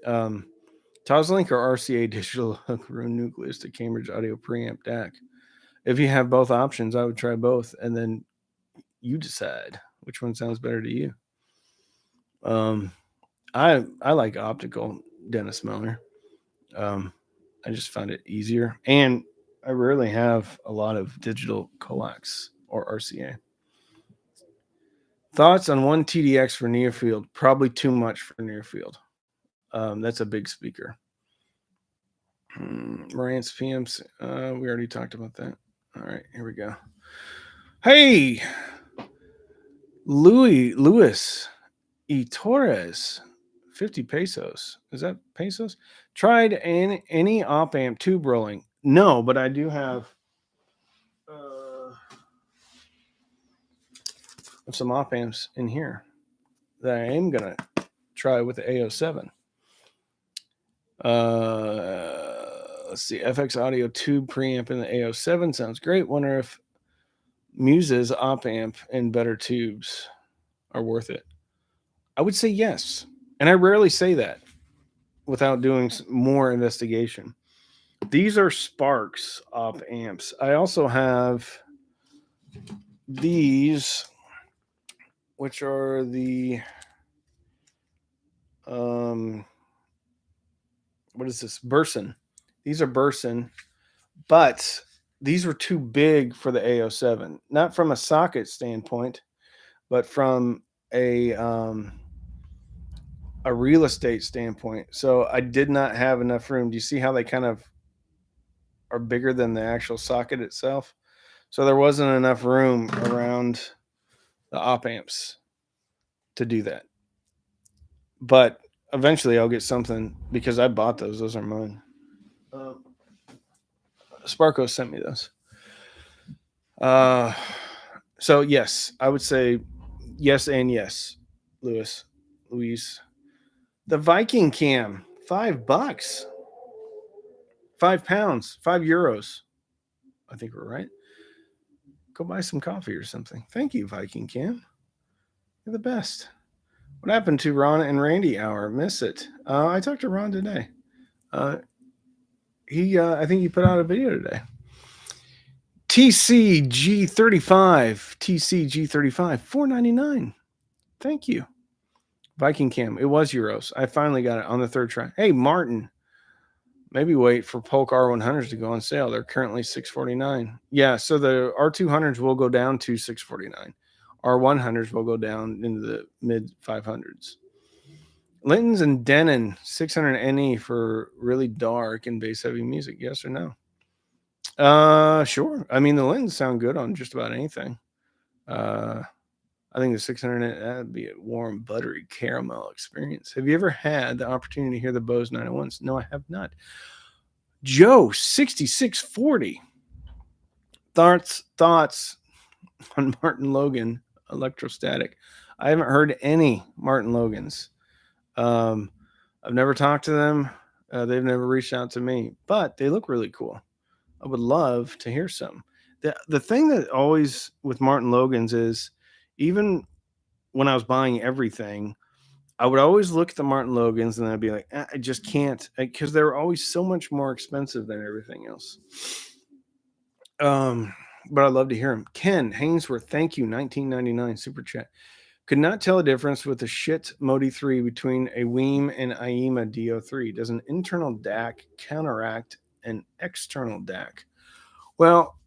Toslink or RCA digital hook Roon nucleus to Cambridge audio preamp DAC. If you have both options, I would try both, and then you decide which one sounds better to you. I like optical Dennis Miller. I just find it easier, and I rarely have a lot of digital coax or RCA. Thoughts on one TDX for near field? Probably too much for near field. That's a big speaker. Marantz PMs. We already talked about that. All right, here we go. Hey, Luis E. Torres, 50 pesos. Is that pesos? Tried any op amp tube rolling? No, but I do have some op amps in here that I am going to try with the A07. Let's see. FX Audio tube preamp in the A07 sounds great. Wonder if Muse's op amp and better tubes are worth it. I would say yes. And I rarely say that without doing more investigation. These are Sparks op amps. I also have these, which are the what is this? Burson. These are Burson, but these were too big for the A07. Not from a socket standpoint, but from a real estate standpoint. So I did not have enough room. Do you see how they kind of are bigger than the actual socket itself? So there wasn't enough room around the op amps to do that. But eventually I'll get something because I bought those. Those are mine. Sparko sent me those. So yes, I would say yes and yes, Luis. The Viking cam, $5, £5, €5. I think we're right. Go buy some coffee or something. Thank you, Viking cam. You're the best. What happened to Ron and Randy hour? Miss it. I talked to Ron today. I think he put out a video today. TCG35, $4.99. Thank you. Viking cam. It was euros. I finally got it on the third try. Hey, Martin. Maybe wait for Polk R100s to go on sale. They're currently $649. Yeah, so the R200s will go down to $649. R100s will go down into the mid 500s. Linton's and Denon 600 NE for really dark and bass heavy music. Yes or no? Sure. I mean, the Lintons sound good on just about anything. I think the 600, that'd be a warm, buttery caramel experience. Have you ever had the opportunity to hear the Bose 901s? No, I have not. Joe, 6640. thoughts on Martin Logan electrostatic. I haven't heard any Martin Logans. I've never talked to them. They've never reached out to me, but they look really cool. I would love to hear some. The thing that always with Martin Logans is, even when I was buying everything, I would always look at the Martin Logans and I'd be like, I just can't, because they're always so much more expensive than everything else. But I'd love to hear him. Ken Hainsworth, thank you, 1999 super chat. Could not tell a difference with the shit Modi 3 between a Weem and IEMA DO3. Does an internal DAC counteract an external DAC? Well,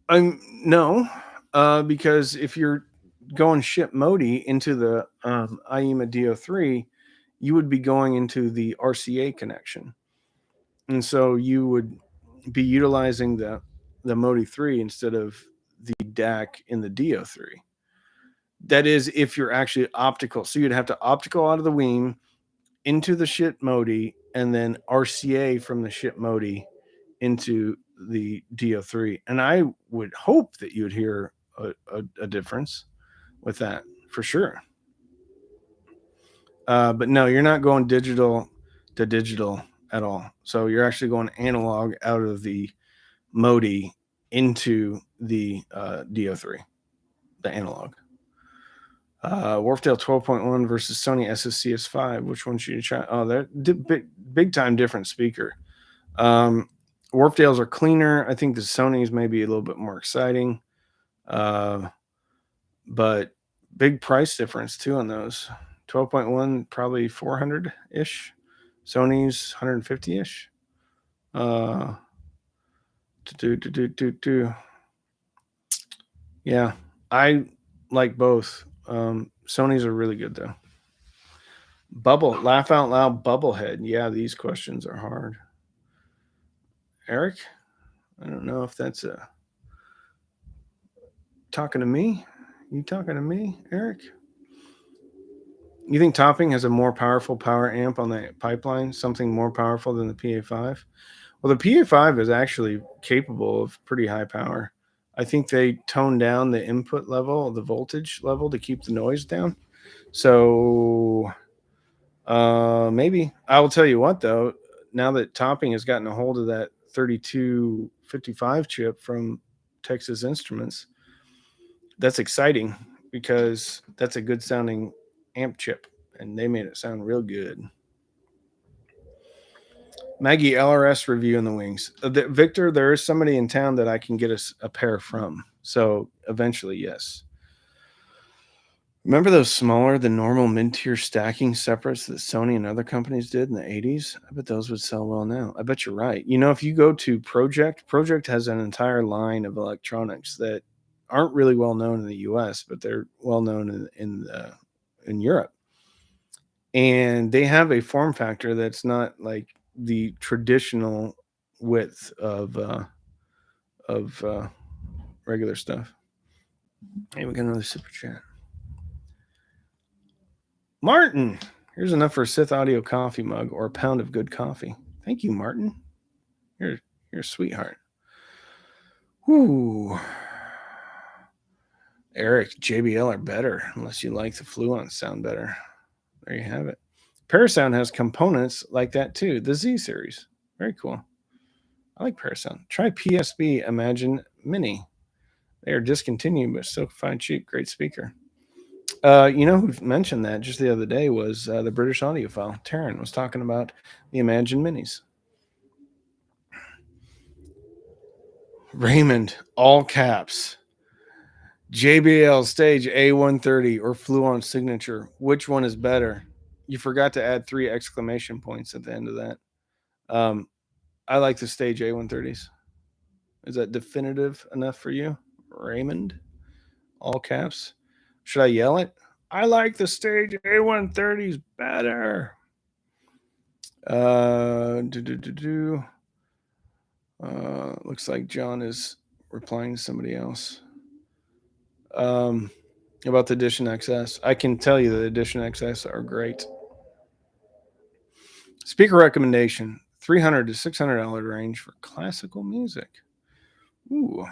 no, because if you're going ship Modi into the IEMA DO3, you would be going into the RCA connection. And so you would be utilizing the Modi 3 instead of the DAC in the DO3. That is if you're actually optical. So you'd have to optical out of the Weem into the ship Modi and then RCA from the ship Modi into the DO3. And I would hope that you'd hear a difference with that for sure. But no, you're not going digital to digital at all. So you're actually going analog out of the Modi into the DO3, the analog. Wharfdale 12.1 versus Sony SSCS5. Which one should you try? Oh, they're big time different speaker. Wharfdales are cleaner. I think the Sonys may be a little bit more exciting. But big price difference too on those. 12.1 probably 400-ish. Sony's 150-ish. Yeah, I like both. Sony's are really good though. Laugh out loud bubblehead. Yeah, these questions are hard. Eric, I don't know if that's talking to me. You talking to me, Eric? You think Topping has a more powerful power amp on the pipeline, something more powerful than the PA5? Well, the PA5 is actually capable of pretty high power. I think they toned down the input level, the voltage level, to keep the noise down. So maybe. I will tell you what, though, now that Topping has gotten a hold of that 3255 chip from Texas Instruments, that's exciting because that's a good sounding amp chip, and they made it sound real good. Maggie, LRS review in the wings. Victor, there is somebody in town that I can get us a pair from. So eventually, yes. Remember those smaller than normal mid-tier stacking separates that Sony and other companies did in the 80s? I bet those would sell well now. I bet you're right. You know, if you go to Project has an entire line of electronics that aren't really well known in the US, but they're well known in Europe. And they have a form factor that's not like the traditional width of regular stuff. Hey, we got another super chat. Martin, here's enough for a Sith Audio coffee mug or a pound of good coffee. Thank you, Martin. You're a sweetheart. Whoo. Eric, JBL are better unless you like the Fluence sound better. There you have it. Parasound has components like that too. The Z series. Very cool. I like Parasound. Try PSB Imagine Mini. They are discontinued, but still find cheap. Great speaker. You know who mentioned that just the other day was the British audiophile. Taryn was talking about the Imagine Minis. Raymond, all caps. JBL Stage A130 or Fluence Signature. Which one is better? You forgot to add 3 exclamation points at the end of that. I like the Stage A130s. Is that definitive enough for you, Raymond? All caps. Should I yell it? I like the Stage A130s better. Looks like John is replying to somebody else. About the Edition XS. I can tell you the Edition XS are great. Speaker recommendation: $300 to $600 range for classical music. Ooh.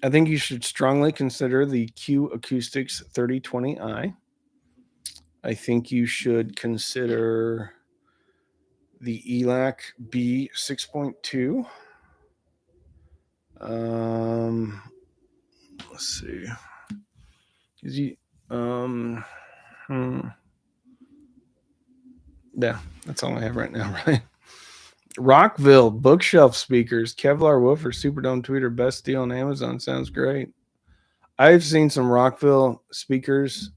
I think you should strongly consider the Q Acoustics 3020i. I think you should consider the ELAC B 6.2. Let's see. Is he? Yeah, that's all I have right now, right? Rockville bookshelf speakers, Kevlar woofer, Superdome tweeter, best deal on Amazon. Sounds great. I've seen some Rockville speakers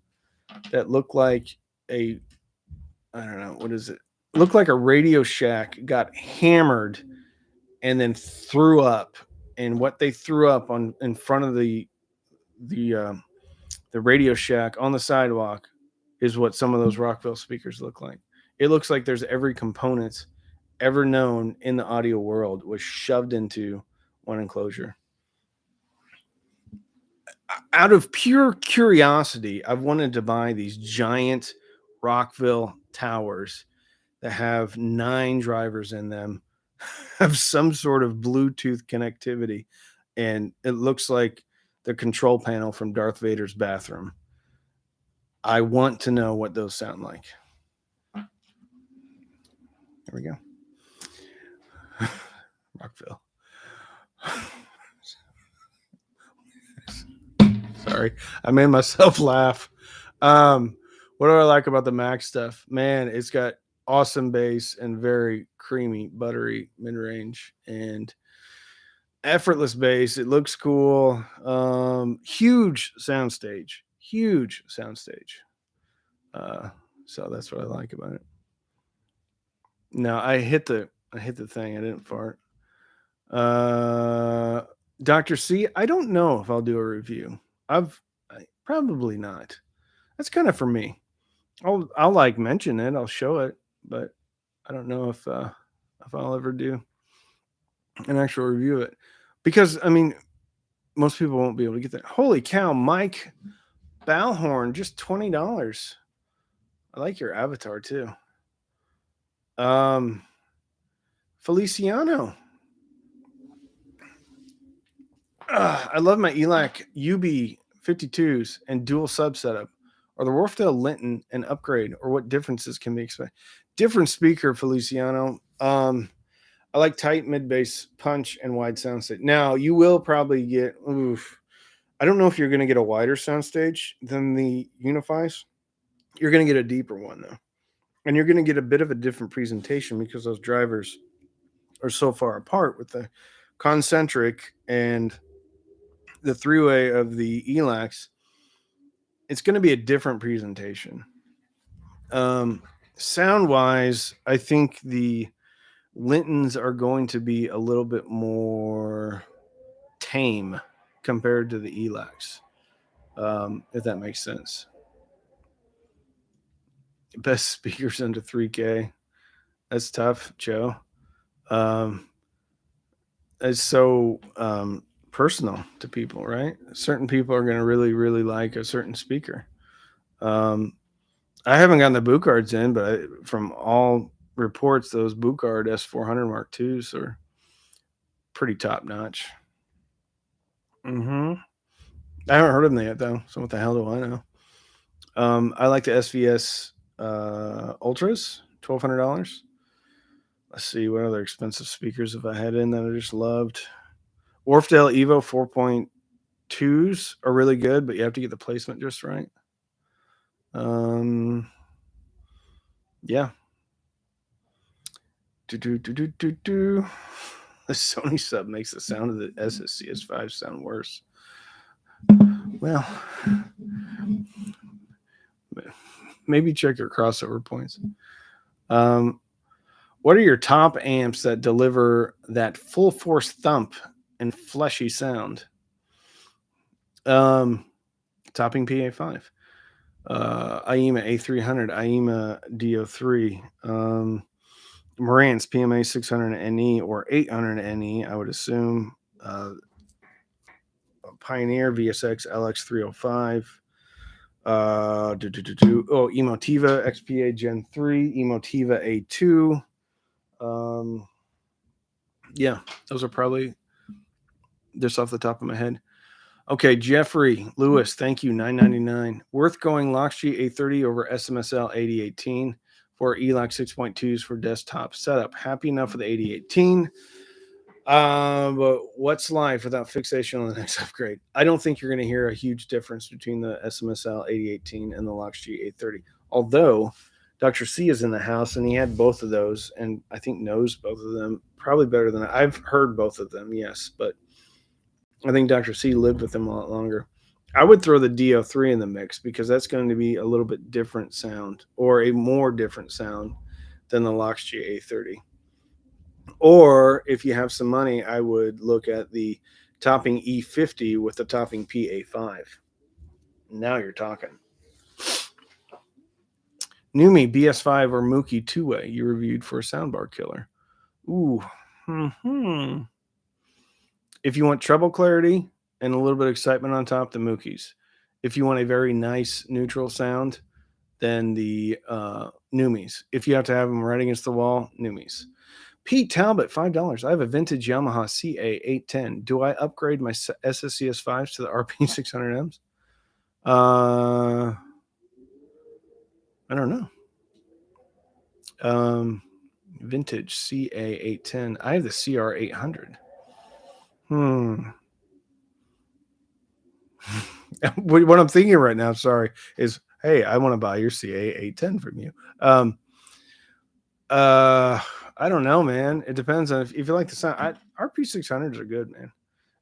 that look like I don't know, what is it? Look like a Radio Shack got hammered and then threw up. And what they threw up on in front of the Radio Shack on the sidewalk is what some of those Rockville speakers look like. It looks like there's every component ever known in the audio world was shoved into one enclosure. Out of pure curiosity, I've wanted to buy these giant Rockville towers that have 9 drivers in them, have some sort of Bluetooth connectivity, and it looks like the control panel from Darth Vader's bathroom. I want to know what those sound like. There we go. Rockville. Sorry, I made myself laugh. What do I like about the Mac stuff? Man, it's got awesome bass and very creamy, buttery mid-range and effortless bass. It looks cool. Huge soundstage. So that's what I like about it. No, I hit the thing. I didn't fart. Dr. C, I don't know if I'll do a review. Probably not. That's kind of for me. I'll like mention it. I'll show it, but I don't know if I'll ever do an actual review of it, because I mean, most people won't be able to get that. Holy cow, Mike Balhorn, just $20. I like your avatar too. Feliciano. I love my ELAC UB 52s and dual sub setup. Are the Wharfdale Linton an upgrade, or what differences can be expected? Different speaker, Feliciano. I like tight mid bass punch and wide soundstage. Now you will probably get. I don't know if you're going to get a wider soundstage than the Unifies. You're going to get a deeper one though, and you're going to get a bit of a different presentation because those drivers are so far apart with the concentric and the three-way of the ELACs. It's going to be a different presentation. Sound-wise, I think the Lintons are going to be a little bit more tame compared to the ELACs, if that makes sense. Best speakers under 3K. That's tough, Joe. It's so personal to people, right? Certain people are going to really, really like a certain speaker. I haven't gotten the Buchards in, but from all reports, those Bucard S400 Mark IIs are pretty top notch. I haven't heard of them yet, though. So what the hell do I know? I like the SVS Ultras, $1,200. Let's see what other expensive speakers have I had in that I just loved. Wharfdale Evo 4.2s are really good, but you have to get the placement just right. Yeah. The Sony sub makes the sound of the SSCS5 sound worse. Well, maybe check your crossover points. What are your top amps that deliver that full force thump and fleshy sound? Topping PA5, IEMA A300, IEMA DO3, Marantz PMA 600 NE or 800 NE, I would assume. Pioneer VSX LX305. Emotiva XPA Gen 3, Emotiva A2. Yeah, those are probably just off the top of my head. Okay, Jeffrey Lewis, thank you, $9.99. Worth going Lockstreet A30 over SMSL 8018 for ELAC 6.2s for desktop setup. Happy enough with the 8018. But what's life without fixation on the next upgrade? I don't think you're going to hear a huge difference between the SMSL 8018 and the Lockstreet A30. Although Dr. C is in the house and he had both of those and I think knows both of them probably better than I've heard both of them, yes, but I think Dr. C lived with them a lot longer. I would throw the DO3 in the mix because that's going to be a little bit different sound or a more different sound than the Lockstreet A30. Or if you have some money, I would look at the topping E50 with the topping PA5. Now you're talking. Numi BS5 or Mookie two-way you reviewed for a soundbar killer. Ooh. If you want treble clarity and a little bit of excitement on top, the Mookies. If you want a very nice neutral sound, then the Numis. If you have to have them right against the wall, Numis. Pete Talbot, $5. I have a vintage Yamaha CA810. Do I upgrade my SSCS5s to the RP600Ms? I don't know. Vintage CA810. I have the CR800. What I'm thinking right now, sorry, is, hey, I want to buy your CA810 from you. I don't know, man. It depends on if you like the sound. RP600s are good, man.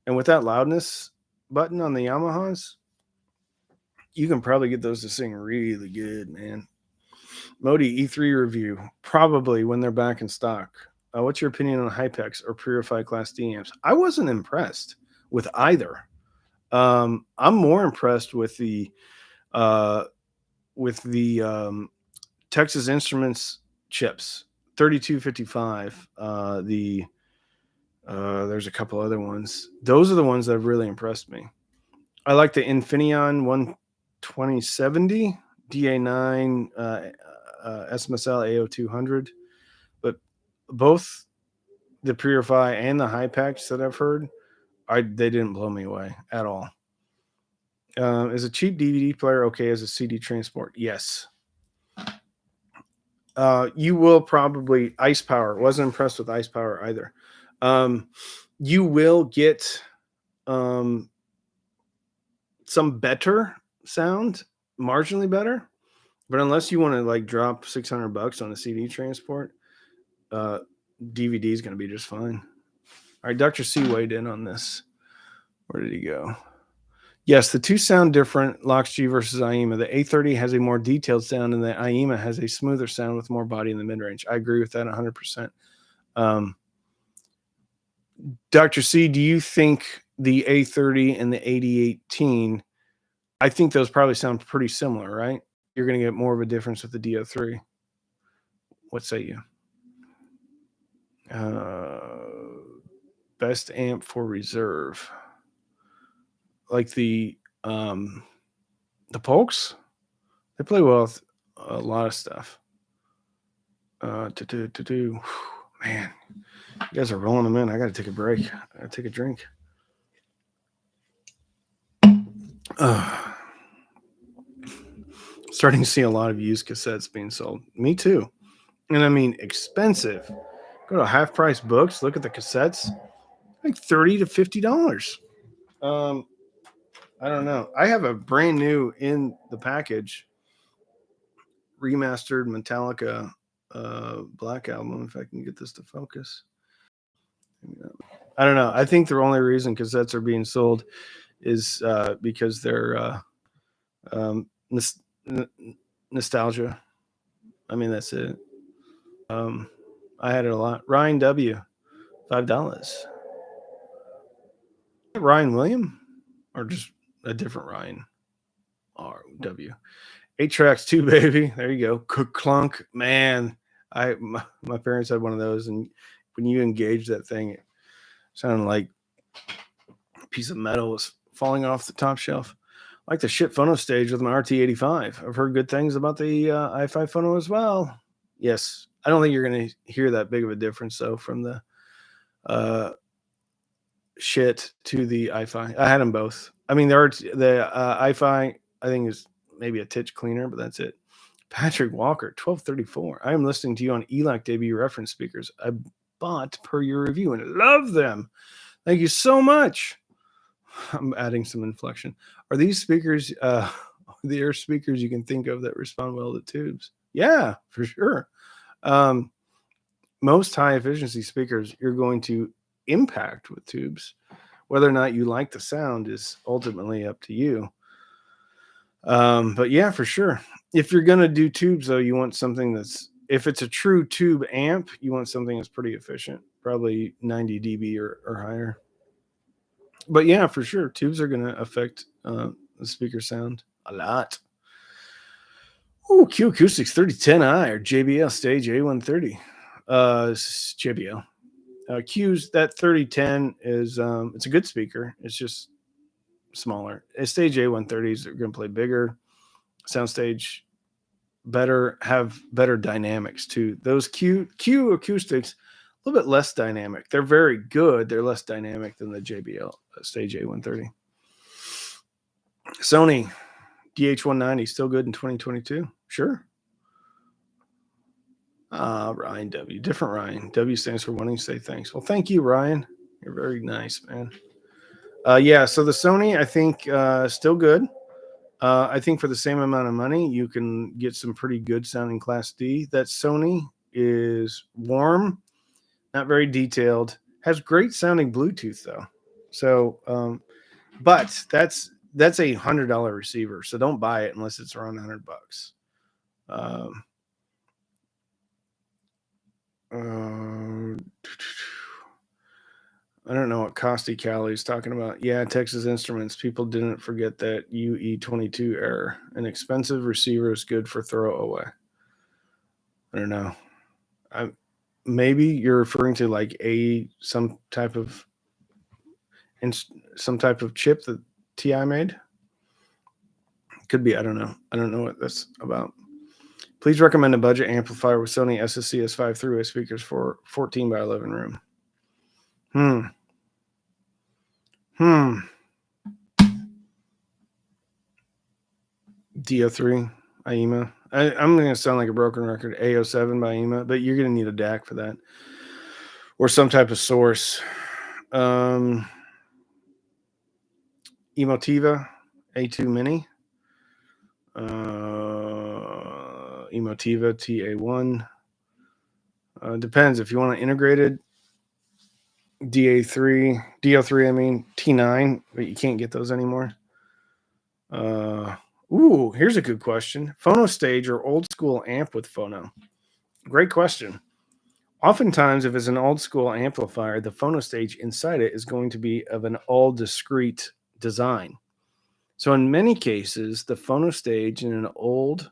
And with that loudness button on the Yamahas, you can probably get those to sing really good, man. Modi E3 review, probably when they're back in stock. What's your opinion on Hypex or Purify Class D amps? I wasn't impressed with either. I'm more impressed with the Texas Instruments chips, 3255. There's a couple other ones. Those are the ones that have really impressed me. I like the Infineon 12070 DA9 SMSL AO200, but both the Purify and the Hypex that I've heard, they didn't blow me away at all. Is a cheap DVD player okay as a CD transport? Yes. You will probably Ice Power. Wasn't impressed with Ice Power either. You will get some better sound, marginally better, but unless you want to like drop $600 on a CD transport, DVD is going to be just fine. All right, Dr. C weighed in on this. Where did he go? Yes, the two sound different, Lox-G versus IEMA. The A30 has a more detailed sound, and the IEMA has a smoother sound with more body in the mid-range. I agree with that 100%. Dr. C, do you think the A30 and the 8018, I think those probably sound pretty similar, right? You're going to get more of a difference with the DO3. What say you? Best amp for reserve. Like the Polks, they play well with a lot of stuff. Man, you guys are rolling them in. I got to take a break. I got to take a drink. Starting to see a lot of used cassettes being sold. Me too. And I mean, expensive. Go to Half Price Books. Look at the cassettes. Like $30 to $50. I don't know. I have a brand new in the package remastered Metallica Black Album. If I can get this to focus. I don't know. I think the only reason cassettes are being sold is because they're nostalgia. I mean, that's it. I had it a lot. Ryan W., $5. Ryan William, or just a different Ryan R.W. 8 tracks too, baby. There you go. Clunk, man. My parents had one of those, and when you engage that thing, it sounded like a piece of metal was falling off the top shelf. I like the shit Phono stage with my RT85. I've heard good things about the i5 Phono as well. Yes, I don't think you're going to hear that big of a difference though from the shit to the Hifi. I had them both. I mean, the Hifi, I think, is maybe a titch cleaner, but that's it. Patrick Walker, 1234. I am listening to you on ELAC debut reference speakers. I bought per your review and love them. Thank you so much. I'm adding some inflection. Are these speakers the speakers you can think of that respond well to tubes? Yeah, for sure. Most high efficiency speakers you're going to impact with tubes. Whether or not you like the sound is ultimately up to you. But yeah, for sure. If you're going to do tubes, though, you want something that's, if it's a true tube amp, you want something that's pretty efficient, probably 90 dB or higher. But yeah, for sure, tubes are going to affect the speaker sound a lot. Oh, Q Acoustics 3010i or JBL Stage A130. JBL. Q's, that 3010 is it's a good speaker. It's just smaller. Stage A130s are going to play bigger, soundstage better, have better dynamics too. Those Q Acoustics, a little bit less dynamic. They're very good. They're less dynamic than the JBL Stage A130. Sony DH190 still good in 2022. Sure. Ryan W. Different Ryan. W stands for wanting to say thanks. Well, thank you, Ryan. You're very nice, man. Yeah, so the Sony, I think, still good. I think for the same amount of money, you can get some pretty good sounding Class D. That Sony is warm, not very detailed, has great sounding Bluetooth though. So, but that's a $100 receiver, so don't buy it unless it's around $100. I don't know what Costi Cali is talking about. Yeah, Texas Instruments. People didn't forget that UE22 error. An expensive receiver is good for throwaway. I don't know. Maybe you're referring to like some type of chip that TI made. Could be. I don't know. I don't know what that's about. Please recommend a budget amplifier with Sony SSCS5 three-way speakers for 14 by 11 room. DO3 IEMA. I'm going to sound like a broken record. AO7 by IEMA, but you're going to need a DAC for that, or some type of source. Emotiva A2 Mini. Emotiva TA1. Depends if you want an integrated DO3, I mean T9, but you can't get those anymore. Here's a good question. Phono stage or old school amp with Phono? Great question. Oftentimes, if it's an old school amplifier, the Phono stage inside it is going to be of an all discrete design. So in many cases, the Phono stage in an old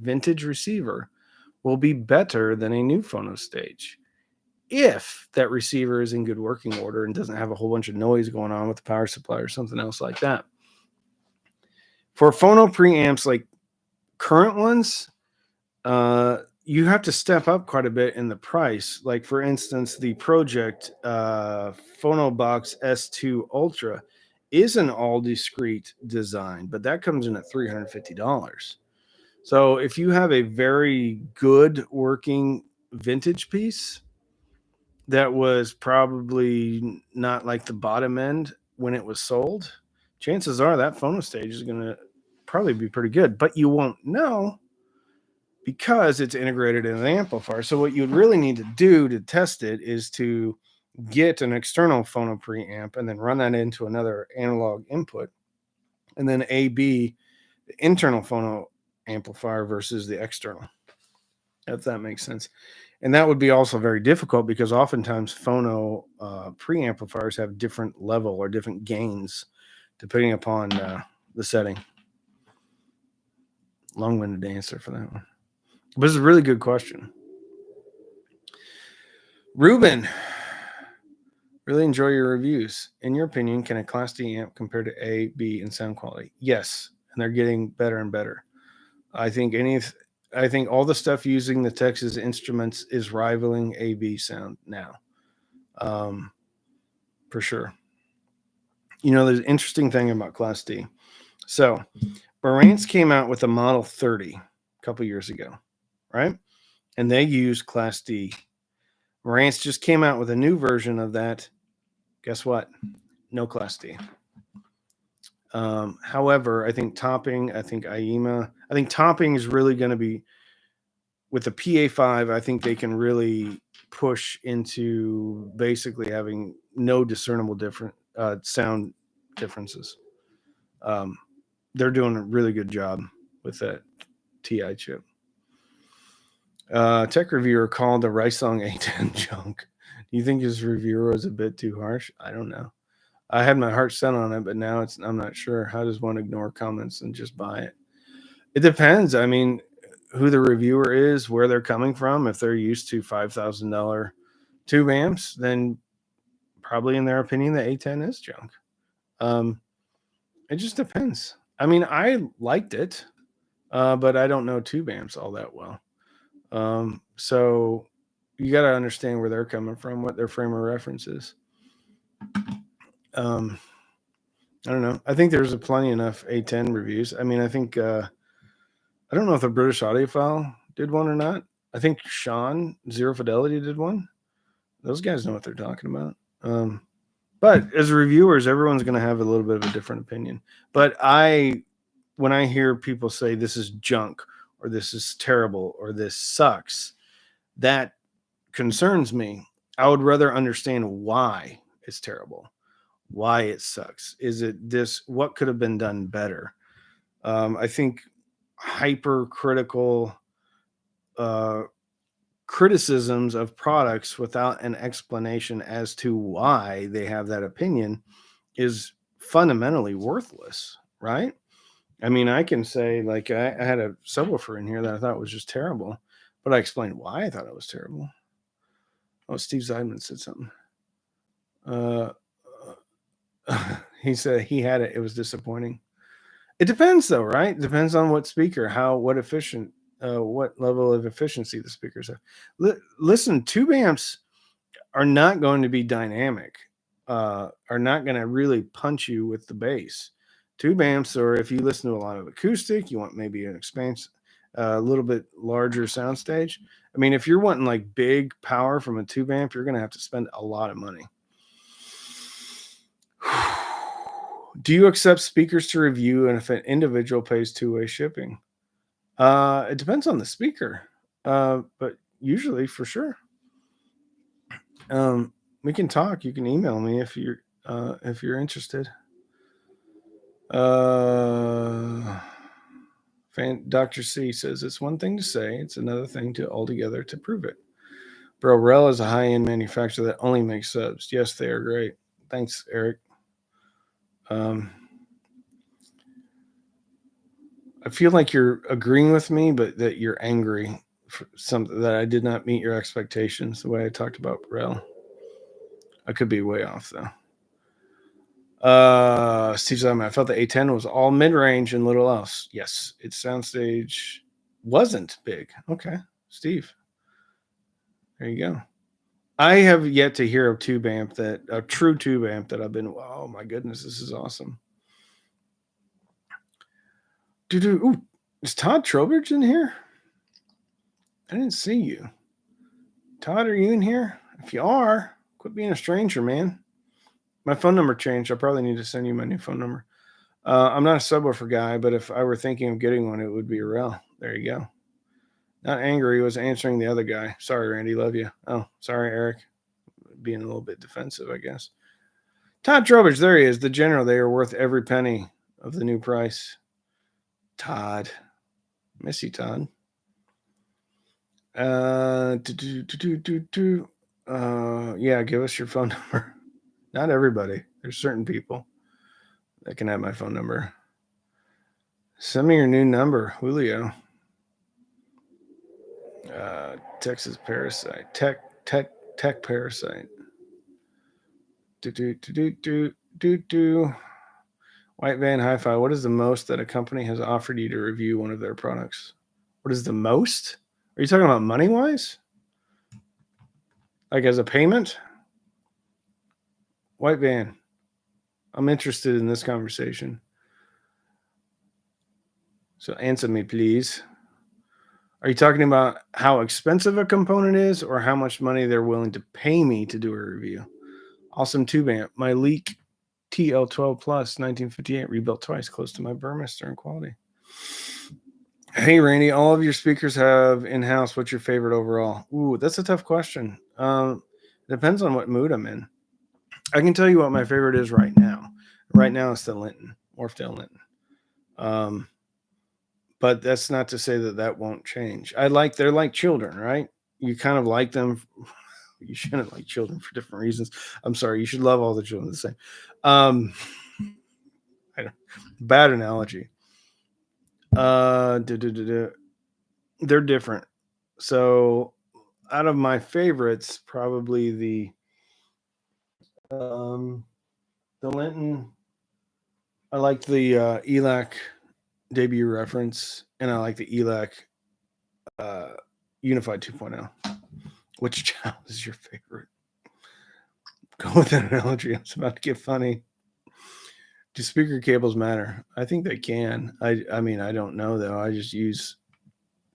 vintage receiver will be better than a new Phono stage if that receiver is in good working order and doesn't have a whole bunch of noise going on with the power supply or something else like that. For Phono preamps like current ones, you have to step up quite a bit in the price. Like, for instance, the Project Phono Box S2 Ultra is an all discrete design, but that comes in at $350. So if you have a very good working vintage piece that was probably not like the bottom end when it was sold, chances are that Phono stage is going to probably be pretty good, but you won't know because it's integrated in an amplifier. So what you would really need to do to test it is to get an external Phono preamp and then run that into another analog input, and then A/B the internal Phono amplifier versus the external, if that makes sense. And that would be also very difficult because oftentimes Phono preamplifiers have different level or different gains depending upon the setting. Long-winded answer for that one. But it's a really good question. Ruben, really enjoy your reviews. In your opinion, can a Class D amp compare to A, B in sound quality? Yes, and they're getting better and better. I think all the stuff using the Texas Instruments is rivaling A/B sound now, for sure. You know, there's an interesting thing about Class D. So, Marantz came out with a Model 30 a couple years ago, right? And they use Class D. Marantz just came out with a new version of that. Guess what? No Class D. However, I think topping, I think IEMA, I think topping is really going to be with the PA5. I think they can really push into basically having no discernible different sound differences. They're doing a really good job with that TI chip. Tech reviewer called the Rysong A10 junk. Do you think his reviewer was a bit too harsh? I don't know. I had my heart set on it, but now I'm not sure. How does one ignore comments and just buy it? It depends. I mean, who the reviewer is, where they're coming from. If they're used to $5,000 tube amps, then probably in their opinion, the A10 is junk. It just depends. I mean, I liked it, but I don't know tube amps all that well. So you got to understand where they're coming from, what their frame of reference is. I don't know. I think there's plenty enough A10 reviews. I mean, I think I don't know if the British Audiophile did one or not. I think Sean Zero Fidelity did one. Those guys know what they're talking about. But as reviewers, everyone's going to have a little bit of a different opinion. But when I hear people say this is junk or this is terrible or this sucks, that concerns me. I would rather understand why it's terrible, why it sucks. Is it this? What could have been done better? I think hypercritical criticisms of products without an explanation as to why they have that opinion is fundamentally worthless, right? I mean, I can say, like, I had a subwoofer in here that I thought was just terrible, but I explained why I thought it was terrible. Oh, Steve Zeidman said something. He said he had it. It was disappointing. It depends, though, right? It depends on what speaker, what level of efficiency the speakers have. Listen, tube amps are not going to be dynamic, are not going to really punch you with the bass. Tube amps, or if you listen to a lot of acoustic, you want maybe an a little bit larger soundstage. I mean, if you're wanting like big power from a tube amp, you're going to have to spend a lot of money. Do you accept speakers to review, and if an individual pays two-way shipping? It depends on the speaker, but usually for sure. We can talk. You can email me if you're interested. Dr. C says it's one thing to say, it's another thing to altogether to prove it. Bro, Rel is a high-end manufacturer that only makes subs. Yes, they are great. Thanks, Eric. I feel like you're agreeing with me, but that you're angry for something that I did not meet your expectations the way I talked about Rel. I could be way off though. Steve Simon, I felt the A10 was all mid-range and little else. Yes, its soundstage wasn't big. Okay, Steve. There you go. I have yet to hear a true tube amp that I've been, oh my goodness, this is awesome. Ooh, is Todd Trowbridge in here? I didn't see you. Todd, are you in here? If you are, quit being a stranger, man. My phone number changed. I probably need to send you my new phone number. I'm not a subwoofer guy, but if I were thinking of getting one, it would be a Rel. There you go. Not angry. He was answering the other guy. Sorry, Randy. Love you. Oh, sorry, Eric. Being a little bit defensive, I guess. Todd Trowbridge. There he is. The general. They are worth every penny of the new price. Todd. Miss you, Todd. Yeah, give us your phone number. Not everybody. There's certain people that can have my phone number. Send me your new number, Julio. Texas Parasite. Tech Parasite. White Van Hi-Fi. What is the most that a company has offered you to review one of their products? What is the most? Are you talking about money-wise? Like as a payment? White Van. I'm interested in this conversation. So answer me, please. Are you talking about how expensive a component is or how much money they're willing to pay me to do a review? Awesome tube amp. My Leak TL12 Plus 1958 rebuilt twice, close to my Burmester in quality. Hey, Randy, all of your speakers have in-house. What's your favorite overall? Ooh, that's a tough question. Depends on what mood I'm in. I can tell you what my favorite is right now. Right now, it's the Linton, Wharfdale Linton. But that's not to say that that won't change. They're like children, right? You kind of like them. You shouldn't like children for different reasons. I'm sorry. You should love all the children the same. Bad analogy. They're different. So out of my favorites, probably the Linton. I like the ELAC debut reference, and I like the ELAC Unified 2.0. Which child is your favorite? Go with that analogy. It's about to get funny. Do speaker cables matter? I think they can. I mean, I don't know though. I just use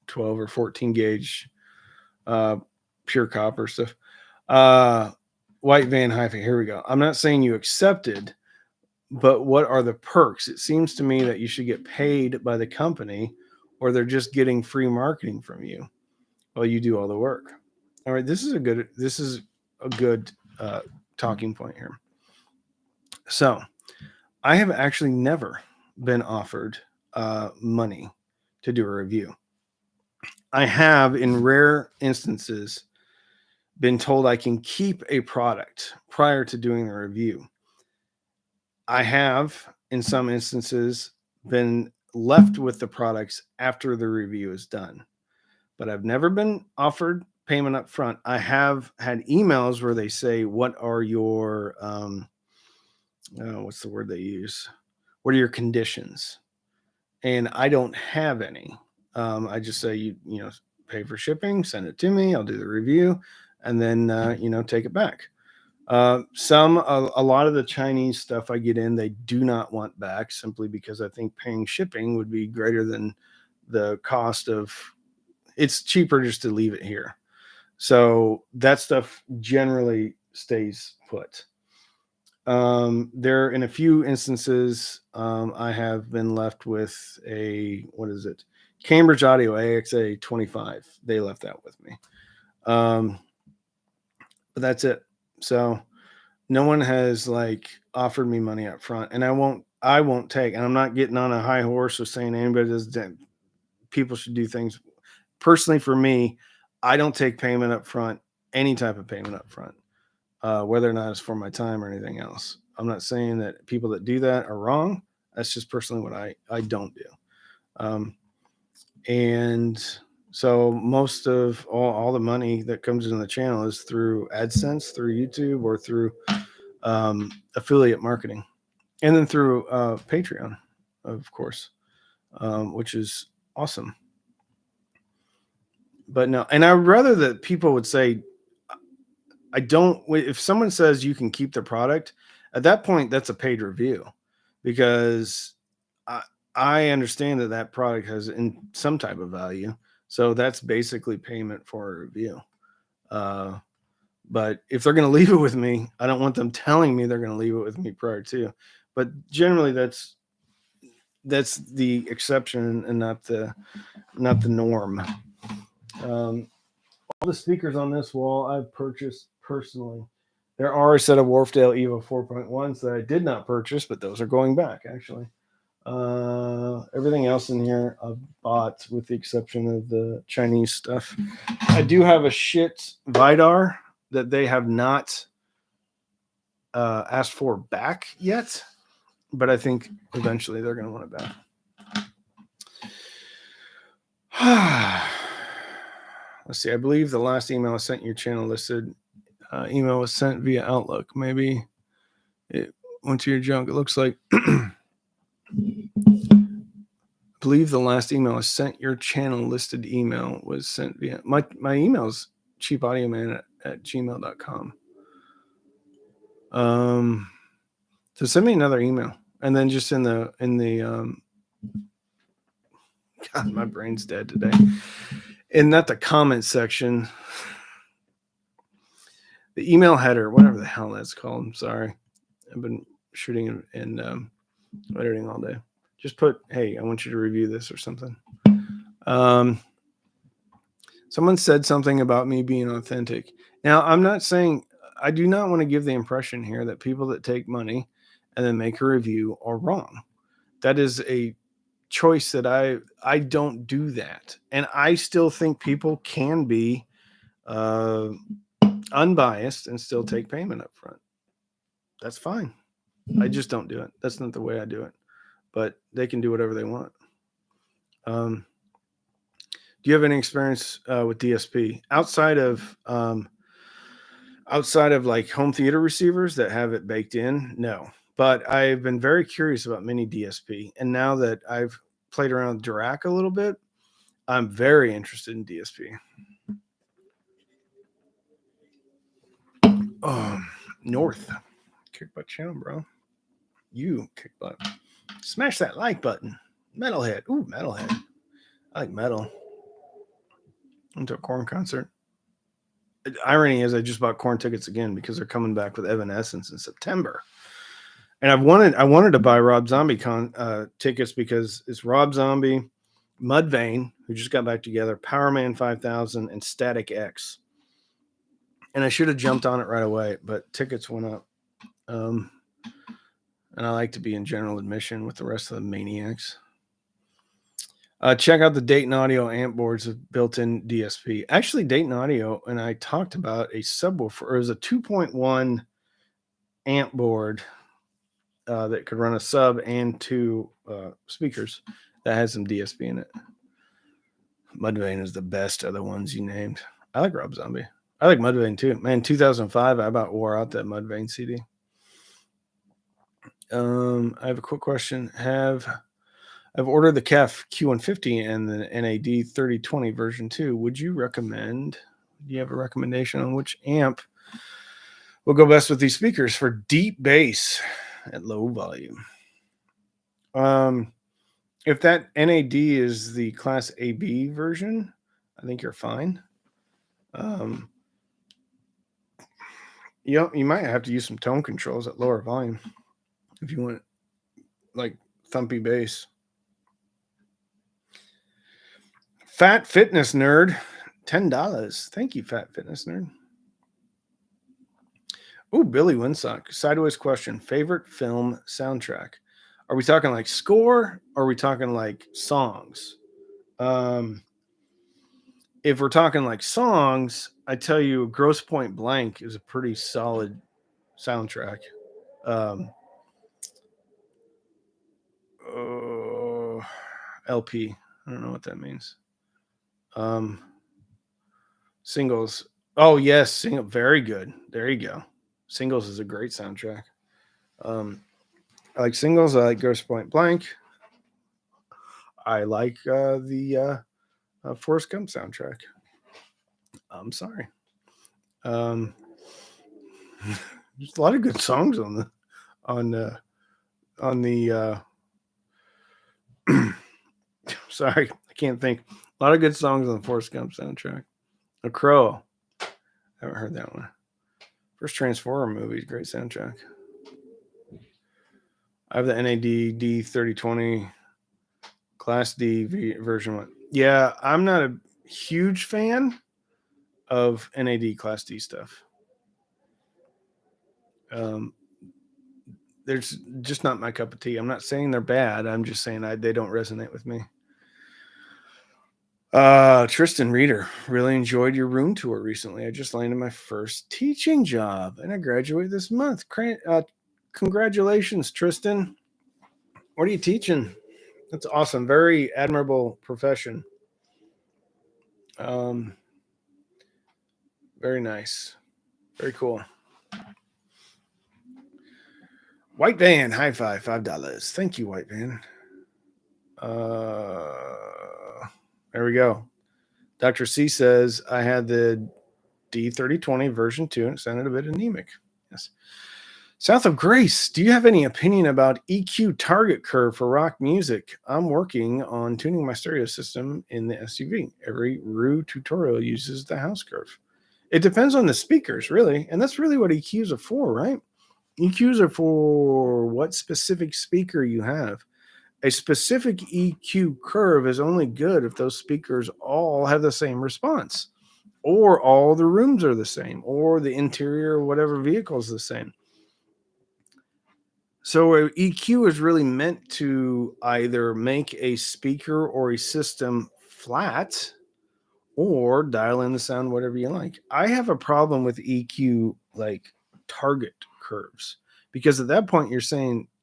12 or 14 gauge pure copper stuff. White Van Hifi. Here we go. I'm not saying you accepted, but what are the perks? It seems to me that you should get paid by the company, or they're just getting free marketing from you while you do all the work. All right, this is a good talking point here. So, I have actually never been offered money to do a review. I have, in rare instances, been told I can keep a product prior to doing the review. I have, in some instances, been left with the products after the review is done, but I've never been offered payment up front. I have had emails where they say, what are your, what's the word they use? What are your conditions? And I don't have any. I just say, you know, pay for shipping, send it to me. I'll do the review and then, take it back. A lot of the Chinese stuff I get in, they do not want back simply because I think paying shipping would be greater than the cost of, it's cheaper just to leave it here. So that stuff generally stays put. There, in a few instances, I have been left with Cambridge Audio AXA 25. They left that with me. But that's it. So no one has offered me money up front, and I won't take, and I'm not getting on a high horse or saying anybody does. People should do things. Personally, for me, I don't take payment up front, any type of payment up front, whether or not it's for my time or anything else. I'm not saying that people that do that are wrong. That's just personally what I don't do. And so most of all the money that comes into the channel is through AdSense, through YouTube, or through affiliate marketing, and then through Patreon, of course, which is awesome. But no, and I'd rather that people would say, if someone says you can keep the product, at that point, that's a paid review, because I understand that product has in some type of value. So that's basically payment for a review. But if they're going to leave it with me, I don't want them telling me they're going to leave it with me prior to. But generally, that's the exception and not the norm. All the speakers on this wall I've purchased personally. There are a set of Wharfdale Evo 4.1s that I did not purchase, but those are going back actually. Everything else in here I've bought, with the exception of the Chinese stuff. I do have a shit Vidar that they have not asked for back yet, but I think eventually they're going to want it back. Let's see. I believe the last email I sent your channel listed email was sent via Outlook. Maybe it went to your junk. It looks like. I believe the last email I sent your channel listed email was sent via my email's cheapaudioman at gmail.com. So send me another email, and then just in the God, my brain's dead today. And not the comment section, the email header, whatever the hell that's called. I'm sorry, I've been shooting and editing all day. Just put, hey, I want you to review this or something. Someone said something about me being authentic. Now, I'm not saying, I do not want to give the impression here that people that take money and then make a review are wrong. That is a choice that I don't do that. And I still think people can be unbiased and still take payment up front. That's fine. I just don't do it. That's not the way I do it. But they can do whatever they want. Do you have any experience with DSP outside of like home theater receivers that have it baked in? No, but I've been very curious about mini DSP, and now that I've played around with Dirac a little bit, I'm very interested in DSP. North, kick butt channel, bro. You kick butt. Smash that like button. Metalhead. Ooh, Metalhead. I like metal. Went to a Korn concert. The irony is I just bought Korn tickets again because they're coming back with Evanescence in September. And I wanted to buy Rob Zombie tickets because it's Rob Zombie, Mudvayne, who just got back together, Powerman 5000, and Static X. And I should have jumped on it right away, but tickets went up. And I like to be in general admission with the rest of the maniacs. Check out the Dayton Audio amp boards with built-in DSP. Actually, Dayton Audio and I talked about a subwoofer. It was a 2.1 amp board that could run a sub and two speakers that has some DSP in it. Mudvayne is the best of the ones you named. I like Rob Zombie. I like Mudvayne too. Man, 2005, I about wore out that Mudvayne CD. I have a quick question. I've ordered the KEF Q150 and the NAD 3020 version 2. Would you recommend? Do you have a recommendation on which amp will go best with these speakers for deep bass at low volume? If that NAD is the Class AB version, I think you're fine. You might have to use some tone controls at lower volume if you want like thumpy bass. Fat Fitness Nerd, $10. Thank you, Fat Fitness Nerd. Oh, Billy Winsock. Sideways question. Favorite film soundtrack? Are we talking like score or are we talking like songs? If we're talking like songs, I tell you Grosse Pointe Blank is a pretty solid soundtrack. LP. I don't know what that means. Singles. Oh, yes. Single. Very good. There you go. Singles is a great soundtrack. I like Singles. I like Grosse Pointe Blank. I like the Forrest Gump soundtrack. I'm sorry. There's a lot of good songs on the sorry, I can't think. A lot of good songs on the Forrest Gump soundtrack. A Crow. I haven't heard that one. First Transformer movie, great soundtrack. I have the NAD D3020 Class D version 1. Yeah, I'm not a huge fan of NAD Class D stuff. There's just not my cup of tea. I'm not saying they're bad. I'm just saying they don't resonate with me. Tristan Reeder, really enjoyed your room tour recently. I just landed my first teaching job and I graduate this month. Congratulations, Tristan. What are you teaching? That's awesome. Very admirable profession. Very nice. Very cool. White Van, high five, $5. Thank you, White Van. There we go. Dr. C says I had the D3020 version 2 and it sounded a bit anemic. Yes. South of Grace, do you have any opinion about EQ target curve for rock music? I'm working on tuning my stereo system in the SUV. Every Roon tutorial uses the house curve. It depends on the speakers, really. And that's really what EQs are for, right? EQs are for what specific speaker you have. A specific EQ curve is only good if those speakers all have the same response, or all the rooms are the same, or the interior of whatever vehicle is the same. So a EQ is really meant to either make a speaker or a system flat or dial in the sound whatever you like. I have a problem with EQ like target curves, because at that point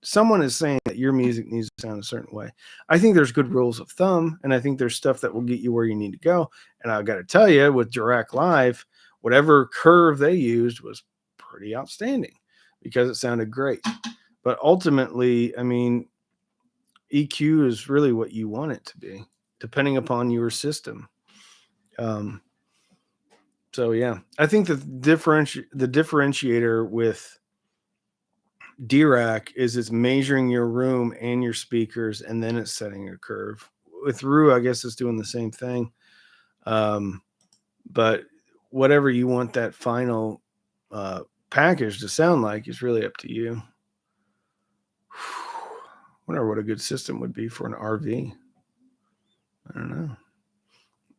someone is saying that your music needs to sound a certain way. I think there's good rules of thumb, and I think there's stuff that will get you where you need to go. And I got to tell you, with Dirac Live, whatever curve they used was pretty outstanding because it sounded great. But ultimately, I mean, EQ is really what you want it to be, depending upon your system. So yeah, I think the differentiator with Dirac is it's measuring your room and your speakers, and then it's setting a curve. With Roon, I guess it's doing the same thing. But whatever you want that final package to sound like is really up to you. Wonder what a good system would be for an RV. I don't know.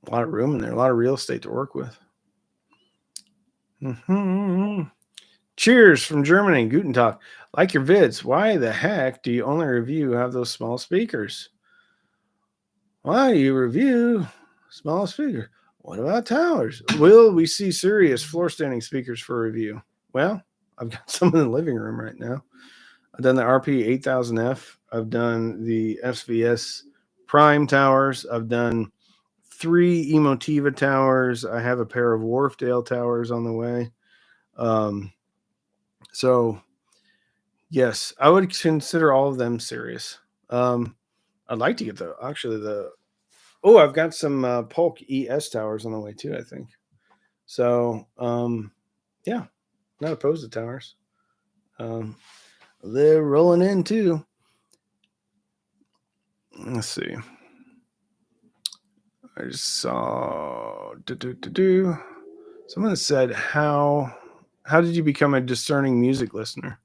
A lot of room in there, a lot of real estate to work with. Mm-hmm. Cheers from Germany. Guten Tag. Like your vids, why the heck do you only have those small speakers? Why do you review small speaker? What about towers? Will we see serious floor standing speakers for review? Well, I've got some in the living room right now. I've done the RP 8000F. I've done the SVS Prime towers. I've done 3 Emotiva towers. I have a pair of Wharfdale towers on the way. So yes, I would consider all of them serious. I'd like to get I've got some Polk ES towers on the way too, I think. So yeah, not opposed to towers. They're rolling in too. Let's see. I just saw someone said, how did you become a discerning music listener?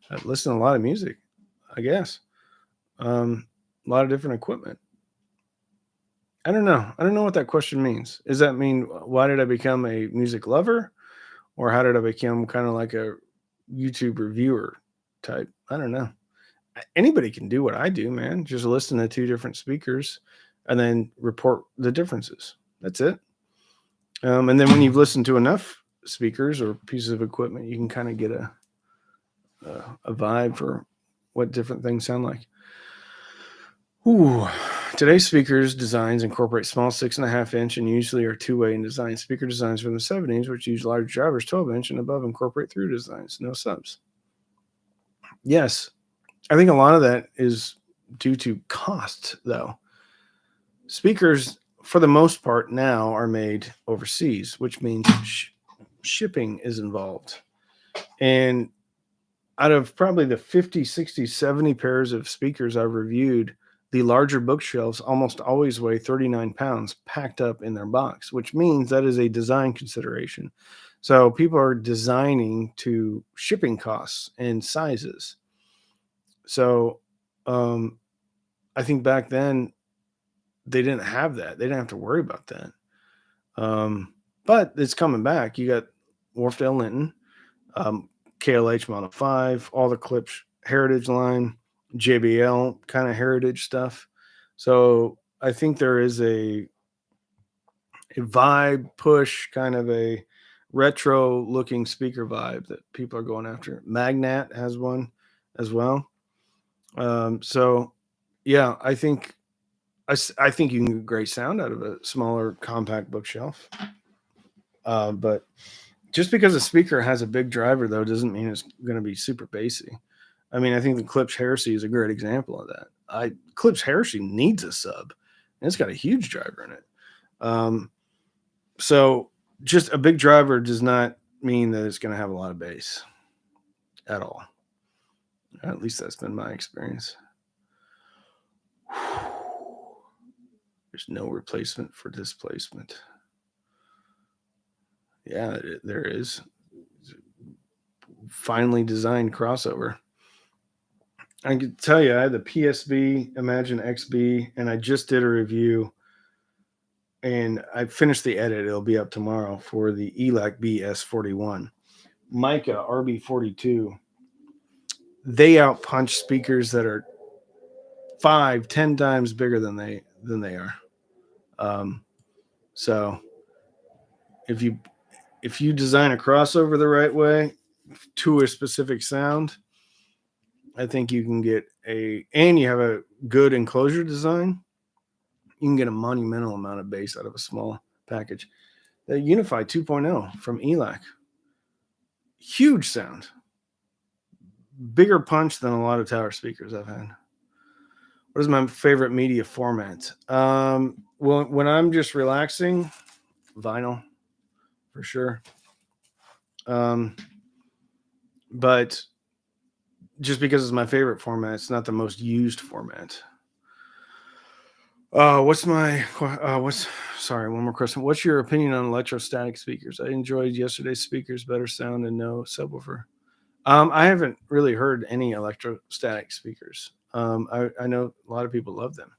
I listen to a lot of music, I guess. A lot of different equipment. I don't know. I don't know what that question means. Does that mean why did I become a music lover? Or how did I become kind of like a YouTube reviewer type? I don't know. Anybody can do what I do, man. Just listen to 2 different speakers and then report the differences. That's it. And then when you've listened to enough speakers or pieces of equipment, you can kind of get a vibe for what different things sound like. Ooh, today's speakers designs incorporate small 6.5-inch and usually are 2-way in design. Speaker designs from the 70s, which use large drivers, 12-inch and above, incorporate through designs, no subs. Yes, I think a lot of that is due to cost, though. Speakers, for the most part, now are made overseas, which means shipping is involved. And out of probably the 50, 60, 70 pairs of speakers I've reviewed, the larger bookshelves almost always weigh 39 pounds packed up in their box, which means that is a design consideration. So people are designing to shipping costs and sizes. So I think back then they didn't have that. They didn't have to worry about that. But it's coming back. You got Wharfdale Linton, KLH Model 5, all the Klipsch Heritage line, JBL kind of heritage stuff. So I think there is a vibe push, kind of a retro looking speaker vibe that people are going after. Magnat has one as well. So yeah, I think you can get great sound out of a smaller compact bookshelf. But just because a speaker has a big driver, though, doesn't mean it's going to be super bassy. I mean, I think the Klipsch Heresy is a great example of that. Klipsch Heresy needs a sub, and it's got a huge driver in it. So just a big driver does not mean that it's going to have a lot of bass at all. At least that's been my experience. There's no replacement for displacement. Yeah, there is. Finely designed crossover. I can tell you, I had the PSB Imagine XB, and I just did a review, and I finished the edit. It'll be up tomorrow for the ELAC BS41. Mica RB42. They outpunch speakers that are 5-10 times bigger than they are. So if you design a crossover the right way to a specific sound, I think you can get and you have a good enclosure design, you can get a monumental amount of bass out of a small package. The Unify 2.0 from ELAC, huge sound, bigger punch than a lot of tower speakers I've had. What is my favorite media format? Well, when I'm just relaxing, vinyl for sure. But just because it's my favorite format, it's not the most used format. One more question. What's your opinion on electrostatic speakers? I enjoyed yesterday's speakers, better sound and no subwoofer. I haven't really heard any electrostatic speakers. I know a lot of people love them.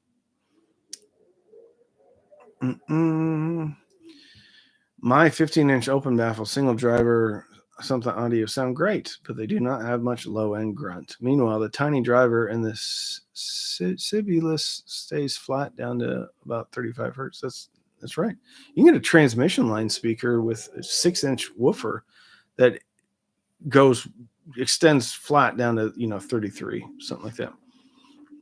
My 15-inch open baffle single driver something audio sound great, but they do not have much low-end grunt. Meanwhile, the tiny driver and the stylus stays flat down to about 35 hertz. That's right. You can get a transmission line speaker with a 6-inch woofer that extends flat down to 33, something like that.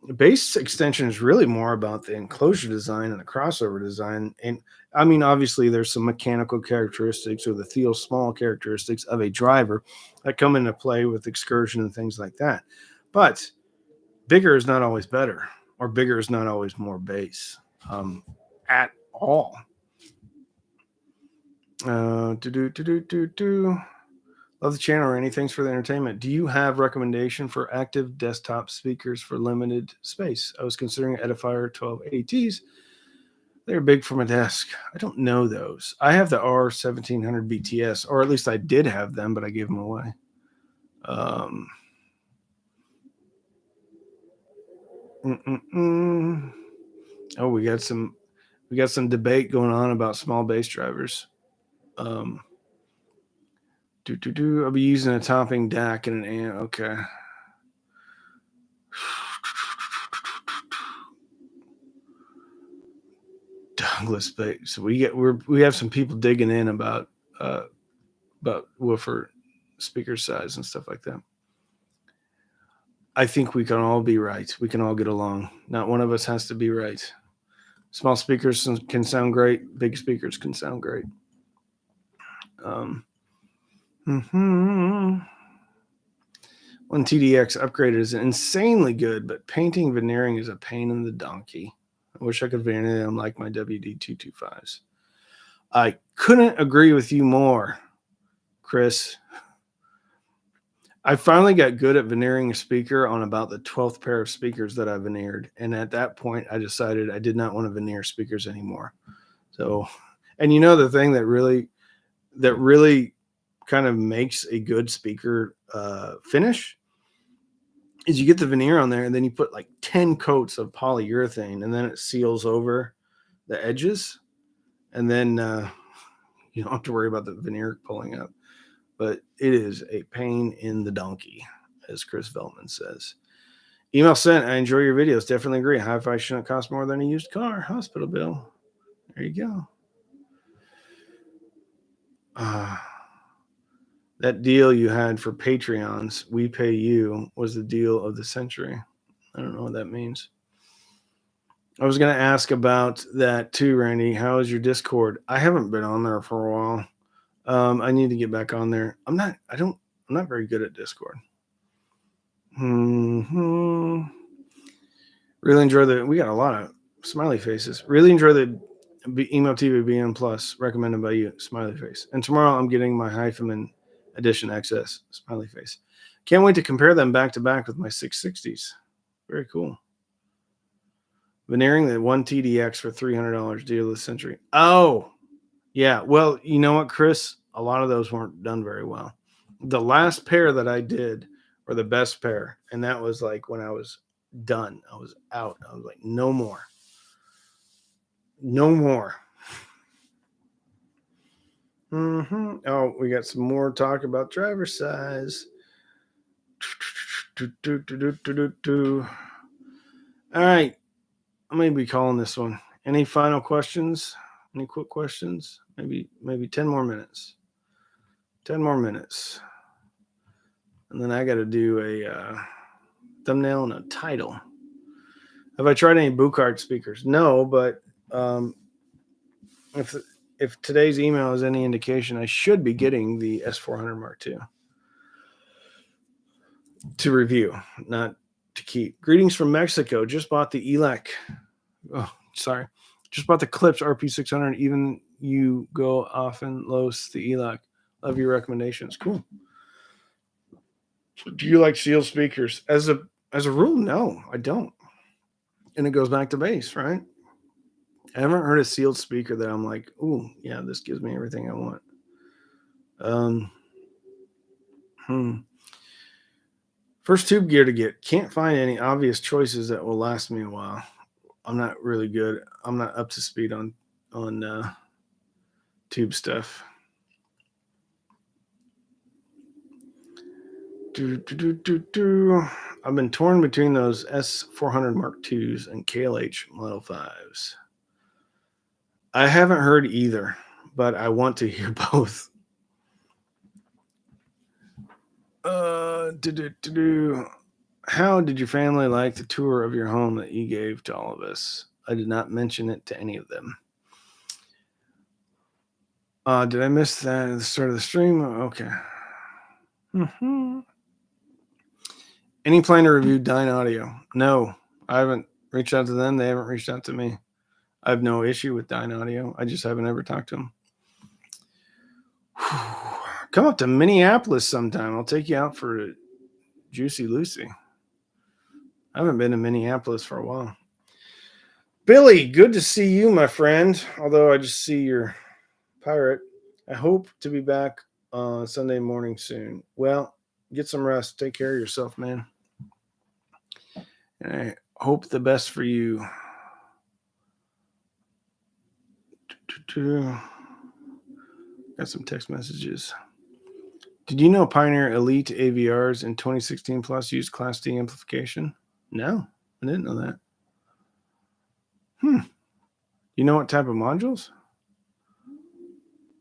The bass extension is really more about the enclosure design and the crossover design. And I mean, obviously there's some mechanical characteristics or the Theo Small characteristics of a driver that come into play with excursion and things like that. But bigger is not always better, or bigger is not always more bass at all. Love the channel, Randy. Thanks for the entertainment. Do you have recommendation for active desktop speakers for limited space? I was considering Edifier 1280Ts. They're big for my desk. I don't know those. I have the R1700 BTS, or at least I did have them, but I gave them away. Oh, we got some debate going on about small bass drivers. I'll be using a topping DAC and an amp. Okay. Douglas bass. So we have some people digging in about woofer speaker size and stuff like that. I think we can all be right. We can all get along. Not one of us has to be right. Small speakers can sound great. Big speakers can sound great. One TDX upgraded is insanely good, but painting veneering is a pain in the donkey. I wish I could veneer them like my WD225s. I couldn't agree with you more, Chris. I finally got good at veneering a speaker on about the 12th pair of speakers that I veneered. And at that point, I decided I did not want to veneer speakers anymore. So, and the thing that really kind of makes a good speaker finish is you get the veneer on there and then you put like 10 coats of polyurethane and then it seals over the edges. And then you don't have to worry about the veneer pulling up. But it is a pain in the donkey, as Chris Veltman says. Email sent. I enjoy your videos. Definitely agree. Hi-Fi shouldn't cost more than a used car. Hospital bill. There you go. That deal you had for Patreons, we pay you, was the deal of the century. I don't know what that means. I was going to ask about that too, Randy. How is your Discord? I haven't been on there for a while. I need to get back on there. I'm not very good at Discord. Really enjoy we got a lot of smiley faces. Really enjoy the Emo TV BN Plus, recommended by you, smiley face. And tomorrow I'm getting my Hifi Edition XS, smiley face. Can't wait to compare them back to back with my 660s. Very cool. Veneering the one TDX for $300, deal of the century. Oh, yeah. Well, you know what, Chris? A lot of those weren't done very well. The last pair that I did were the best pair, and that was like when I was done. I was out. I was like, no more. No more. Oh, we got some more talk about driver size. All right. I may be calling this one. Any final questions? Any quick questions? Maybe 10 more minutes. 10 more minutes. And then I got to do a thumbnail and a title. Have I tried any Buchard speakers? No, but if today's email is any indication, I should be getting the S400 Mark II to review, not to keep. Greetings from Mexico. Just bought the ELAC. Oh, sorry. Just bought the Clips RP600. Even you go often Los the ELAC. Love your recommendations. Cool. Do you like sealed speakers? As a rule, no, I don't. And it goes back to bass, right? I haven't heard a sealed speaker that I'm like, ooh, yeah, this gives me everything I want. First tube gear to get. Can't find any obvious choices that will last me a while. I'm not really good. I'm not up to speed on tube stuff. I've been torn between those S400 Mark IIs and KLH Model 5s. I haven't heard either, but I want to hear both. How did your family like the tour of your home that you gave to all of us? I did not mention it to any of them. Did I miss that at the start of the stream? Okay. Any plan to review Dyn Audio? No, I haven't reached out to them. They haven't reached out to me. I have no issue with Dyn Audio. I just haven't ever talked to them. Come up to Minneapolis sometime. I'll take you out for a Juicy Lucy. I haven't been to Minneapolis for a while. Billy, good to see you, my friend. Although I just see your pirate. I hope to be back Sunday morning soon. Well, get some rest. Take care of yourself, man. And I hope the best for you. Got some text messages. Did you know Pioneer Elite AVRs in 2016 Plus used Class D amplification? No, I didn't know that. You know what type of modules?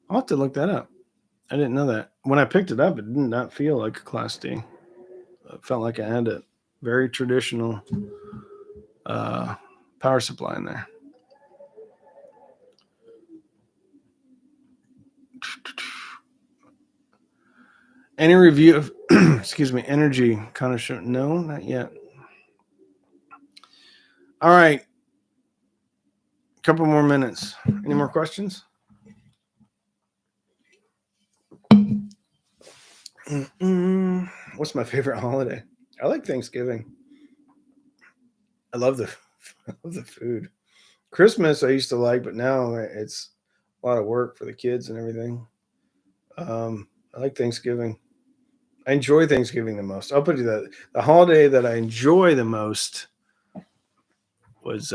I'll have to look that up. I didn't know that. When I picked it up, it did not feel like a Class D. It felt like I had a very traditional power supply in there. Any review of, energy kind of show? No, not yet. All right. A couple more minutes. Any more questions? What's my favorite holiday? I like Thanksgiving. I love the food. Christmas I used to like, but now it's a lot of work for the kids and everything. I like Thanksgiving. I enjoy Thanksgiving the most. I'll put you that. The holiday that I enjoy the most was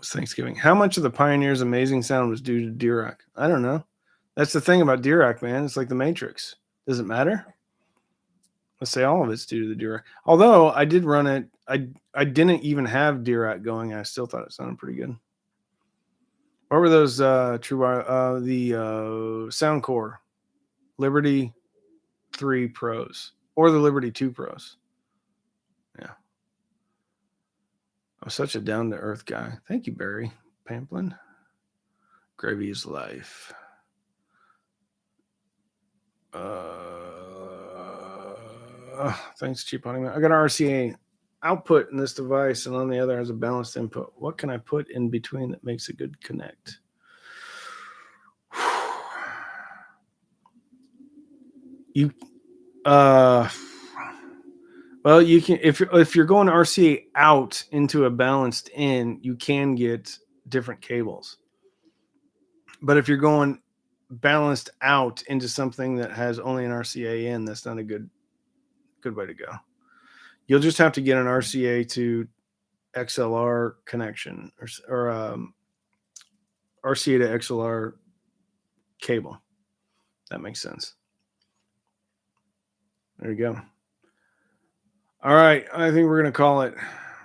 Thanksgiving. How much of the Pioneer's amazing sound was due to Dirac? I don't know. That's the thing about Dirac, man. It's like the Matrix. Does it matter? Let's say all of it's due to the Dirac. Although I did run it, I didn't even have Dirac going. I still thought it sounded pretty good. What were those the Soundcore Liberty 3 Pros or the Liberty 2 Pros? Yeah. I'm such a down-to-earth guy. Thank you, Barry Pamplin. Gravy is life. Thanks, Cheap Honeyman. I got an RCA output in this device, and on the other has a balanced input. What can I put in between that makes a good connect? You, well, you can if you're going RCA out into a balanced in, you can get different cables. But if you're going balanced out into something that has only an RCA in, that's not a good way to go. You'll just have to get an RCA to XLR connection or RCA to XLR cable. That makes sense. There you go. All right. I think we're going to call it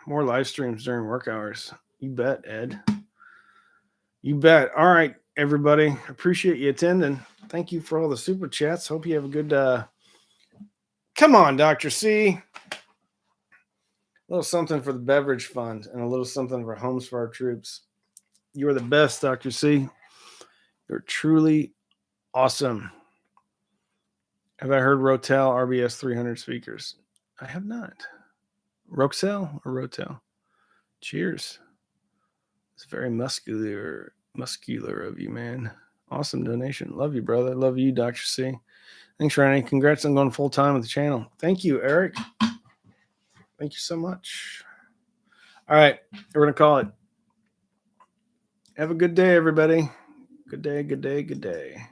more live streams during work hours. You bet, Ed. You bet. All right, everybody. Appreciate you attending. Thank you for all the super chats. Hope you have a good come on, Dr. C. A little something for the beverage fund and a little something for Homes for Our Troops. You are the best, Dr. C. You're truly awesome. Have I heard Rotel RBS 300 speakers? I have not. Roxel or Rotel? Cheers. It's very muscular of you, man. Awesome donation. Love you, brother. Love you, Dr. C. Thanks, Ronnie. Congrats on going full time with the channel. Thank you, Eric. Thank you so much. All right, we're going to call it. Have a good day, everybody. Good day, good day, good day.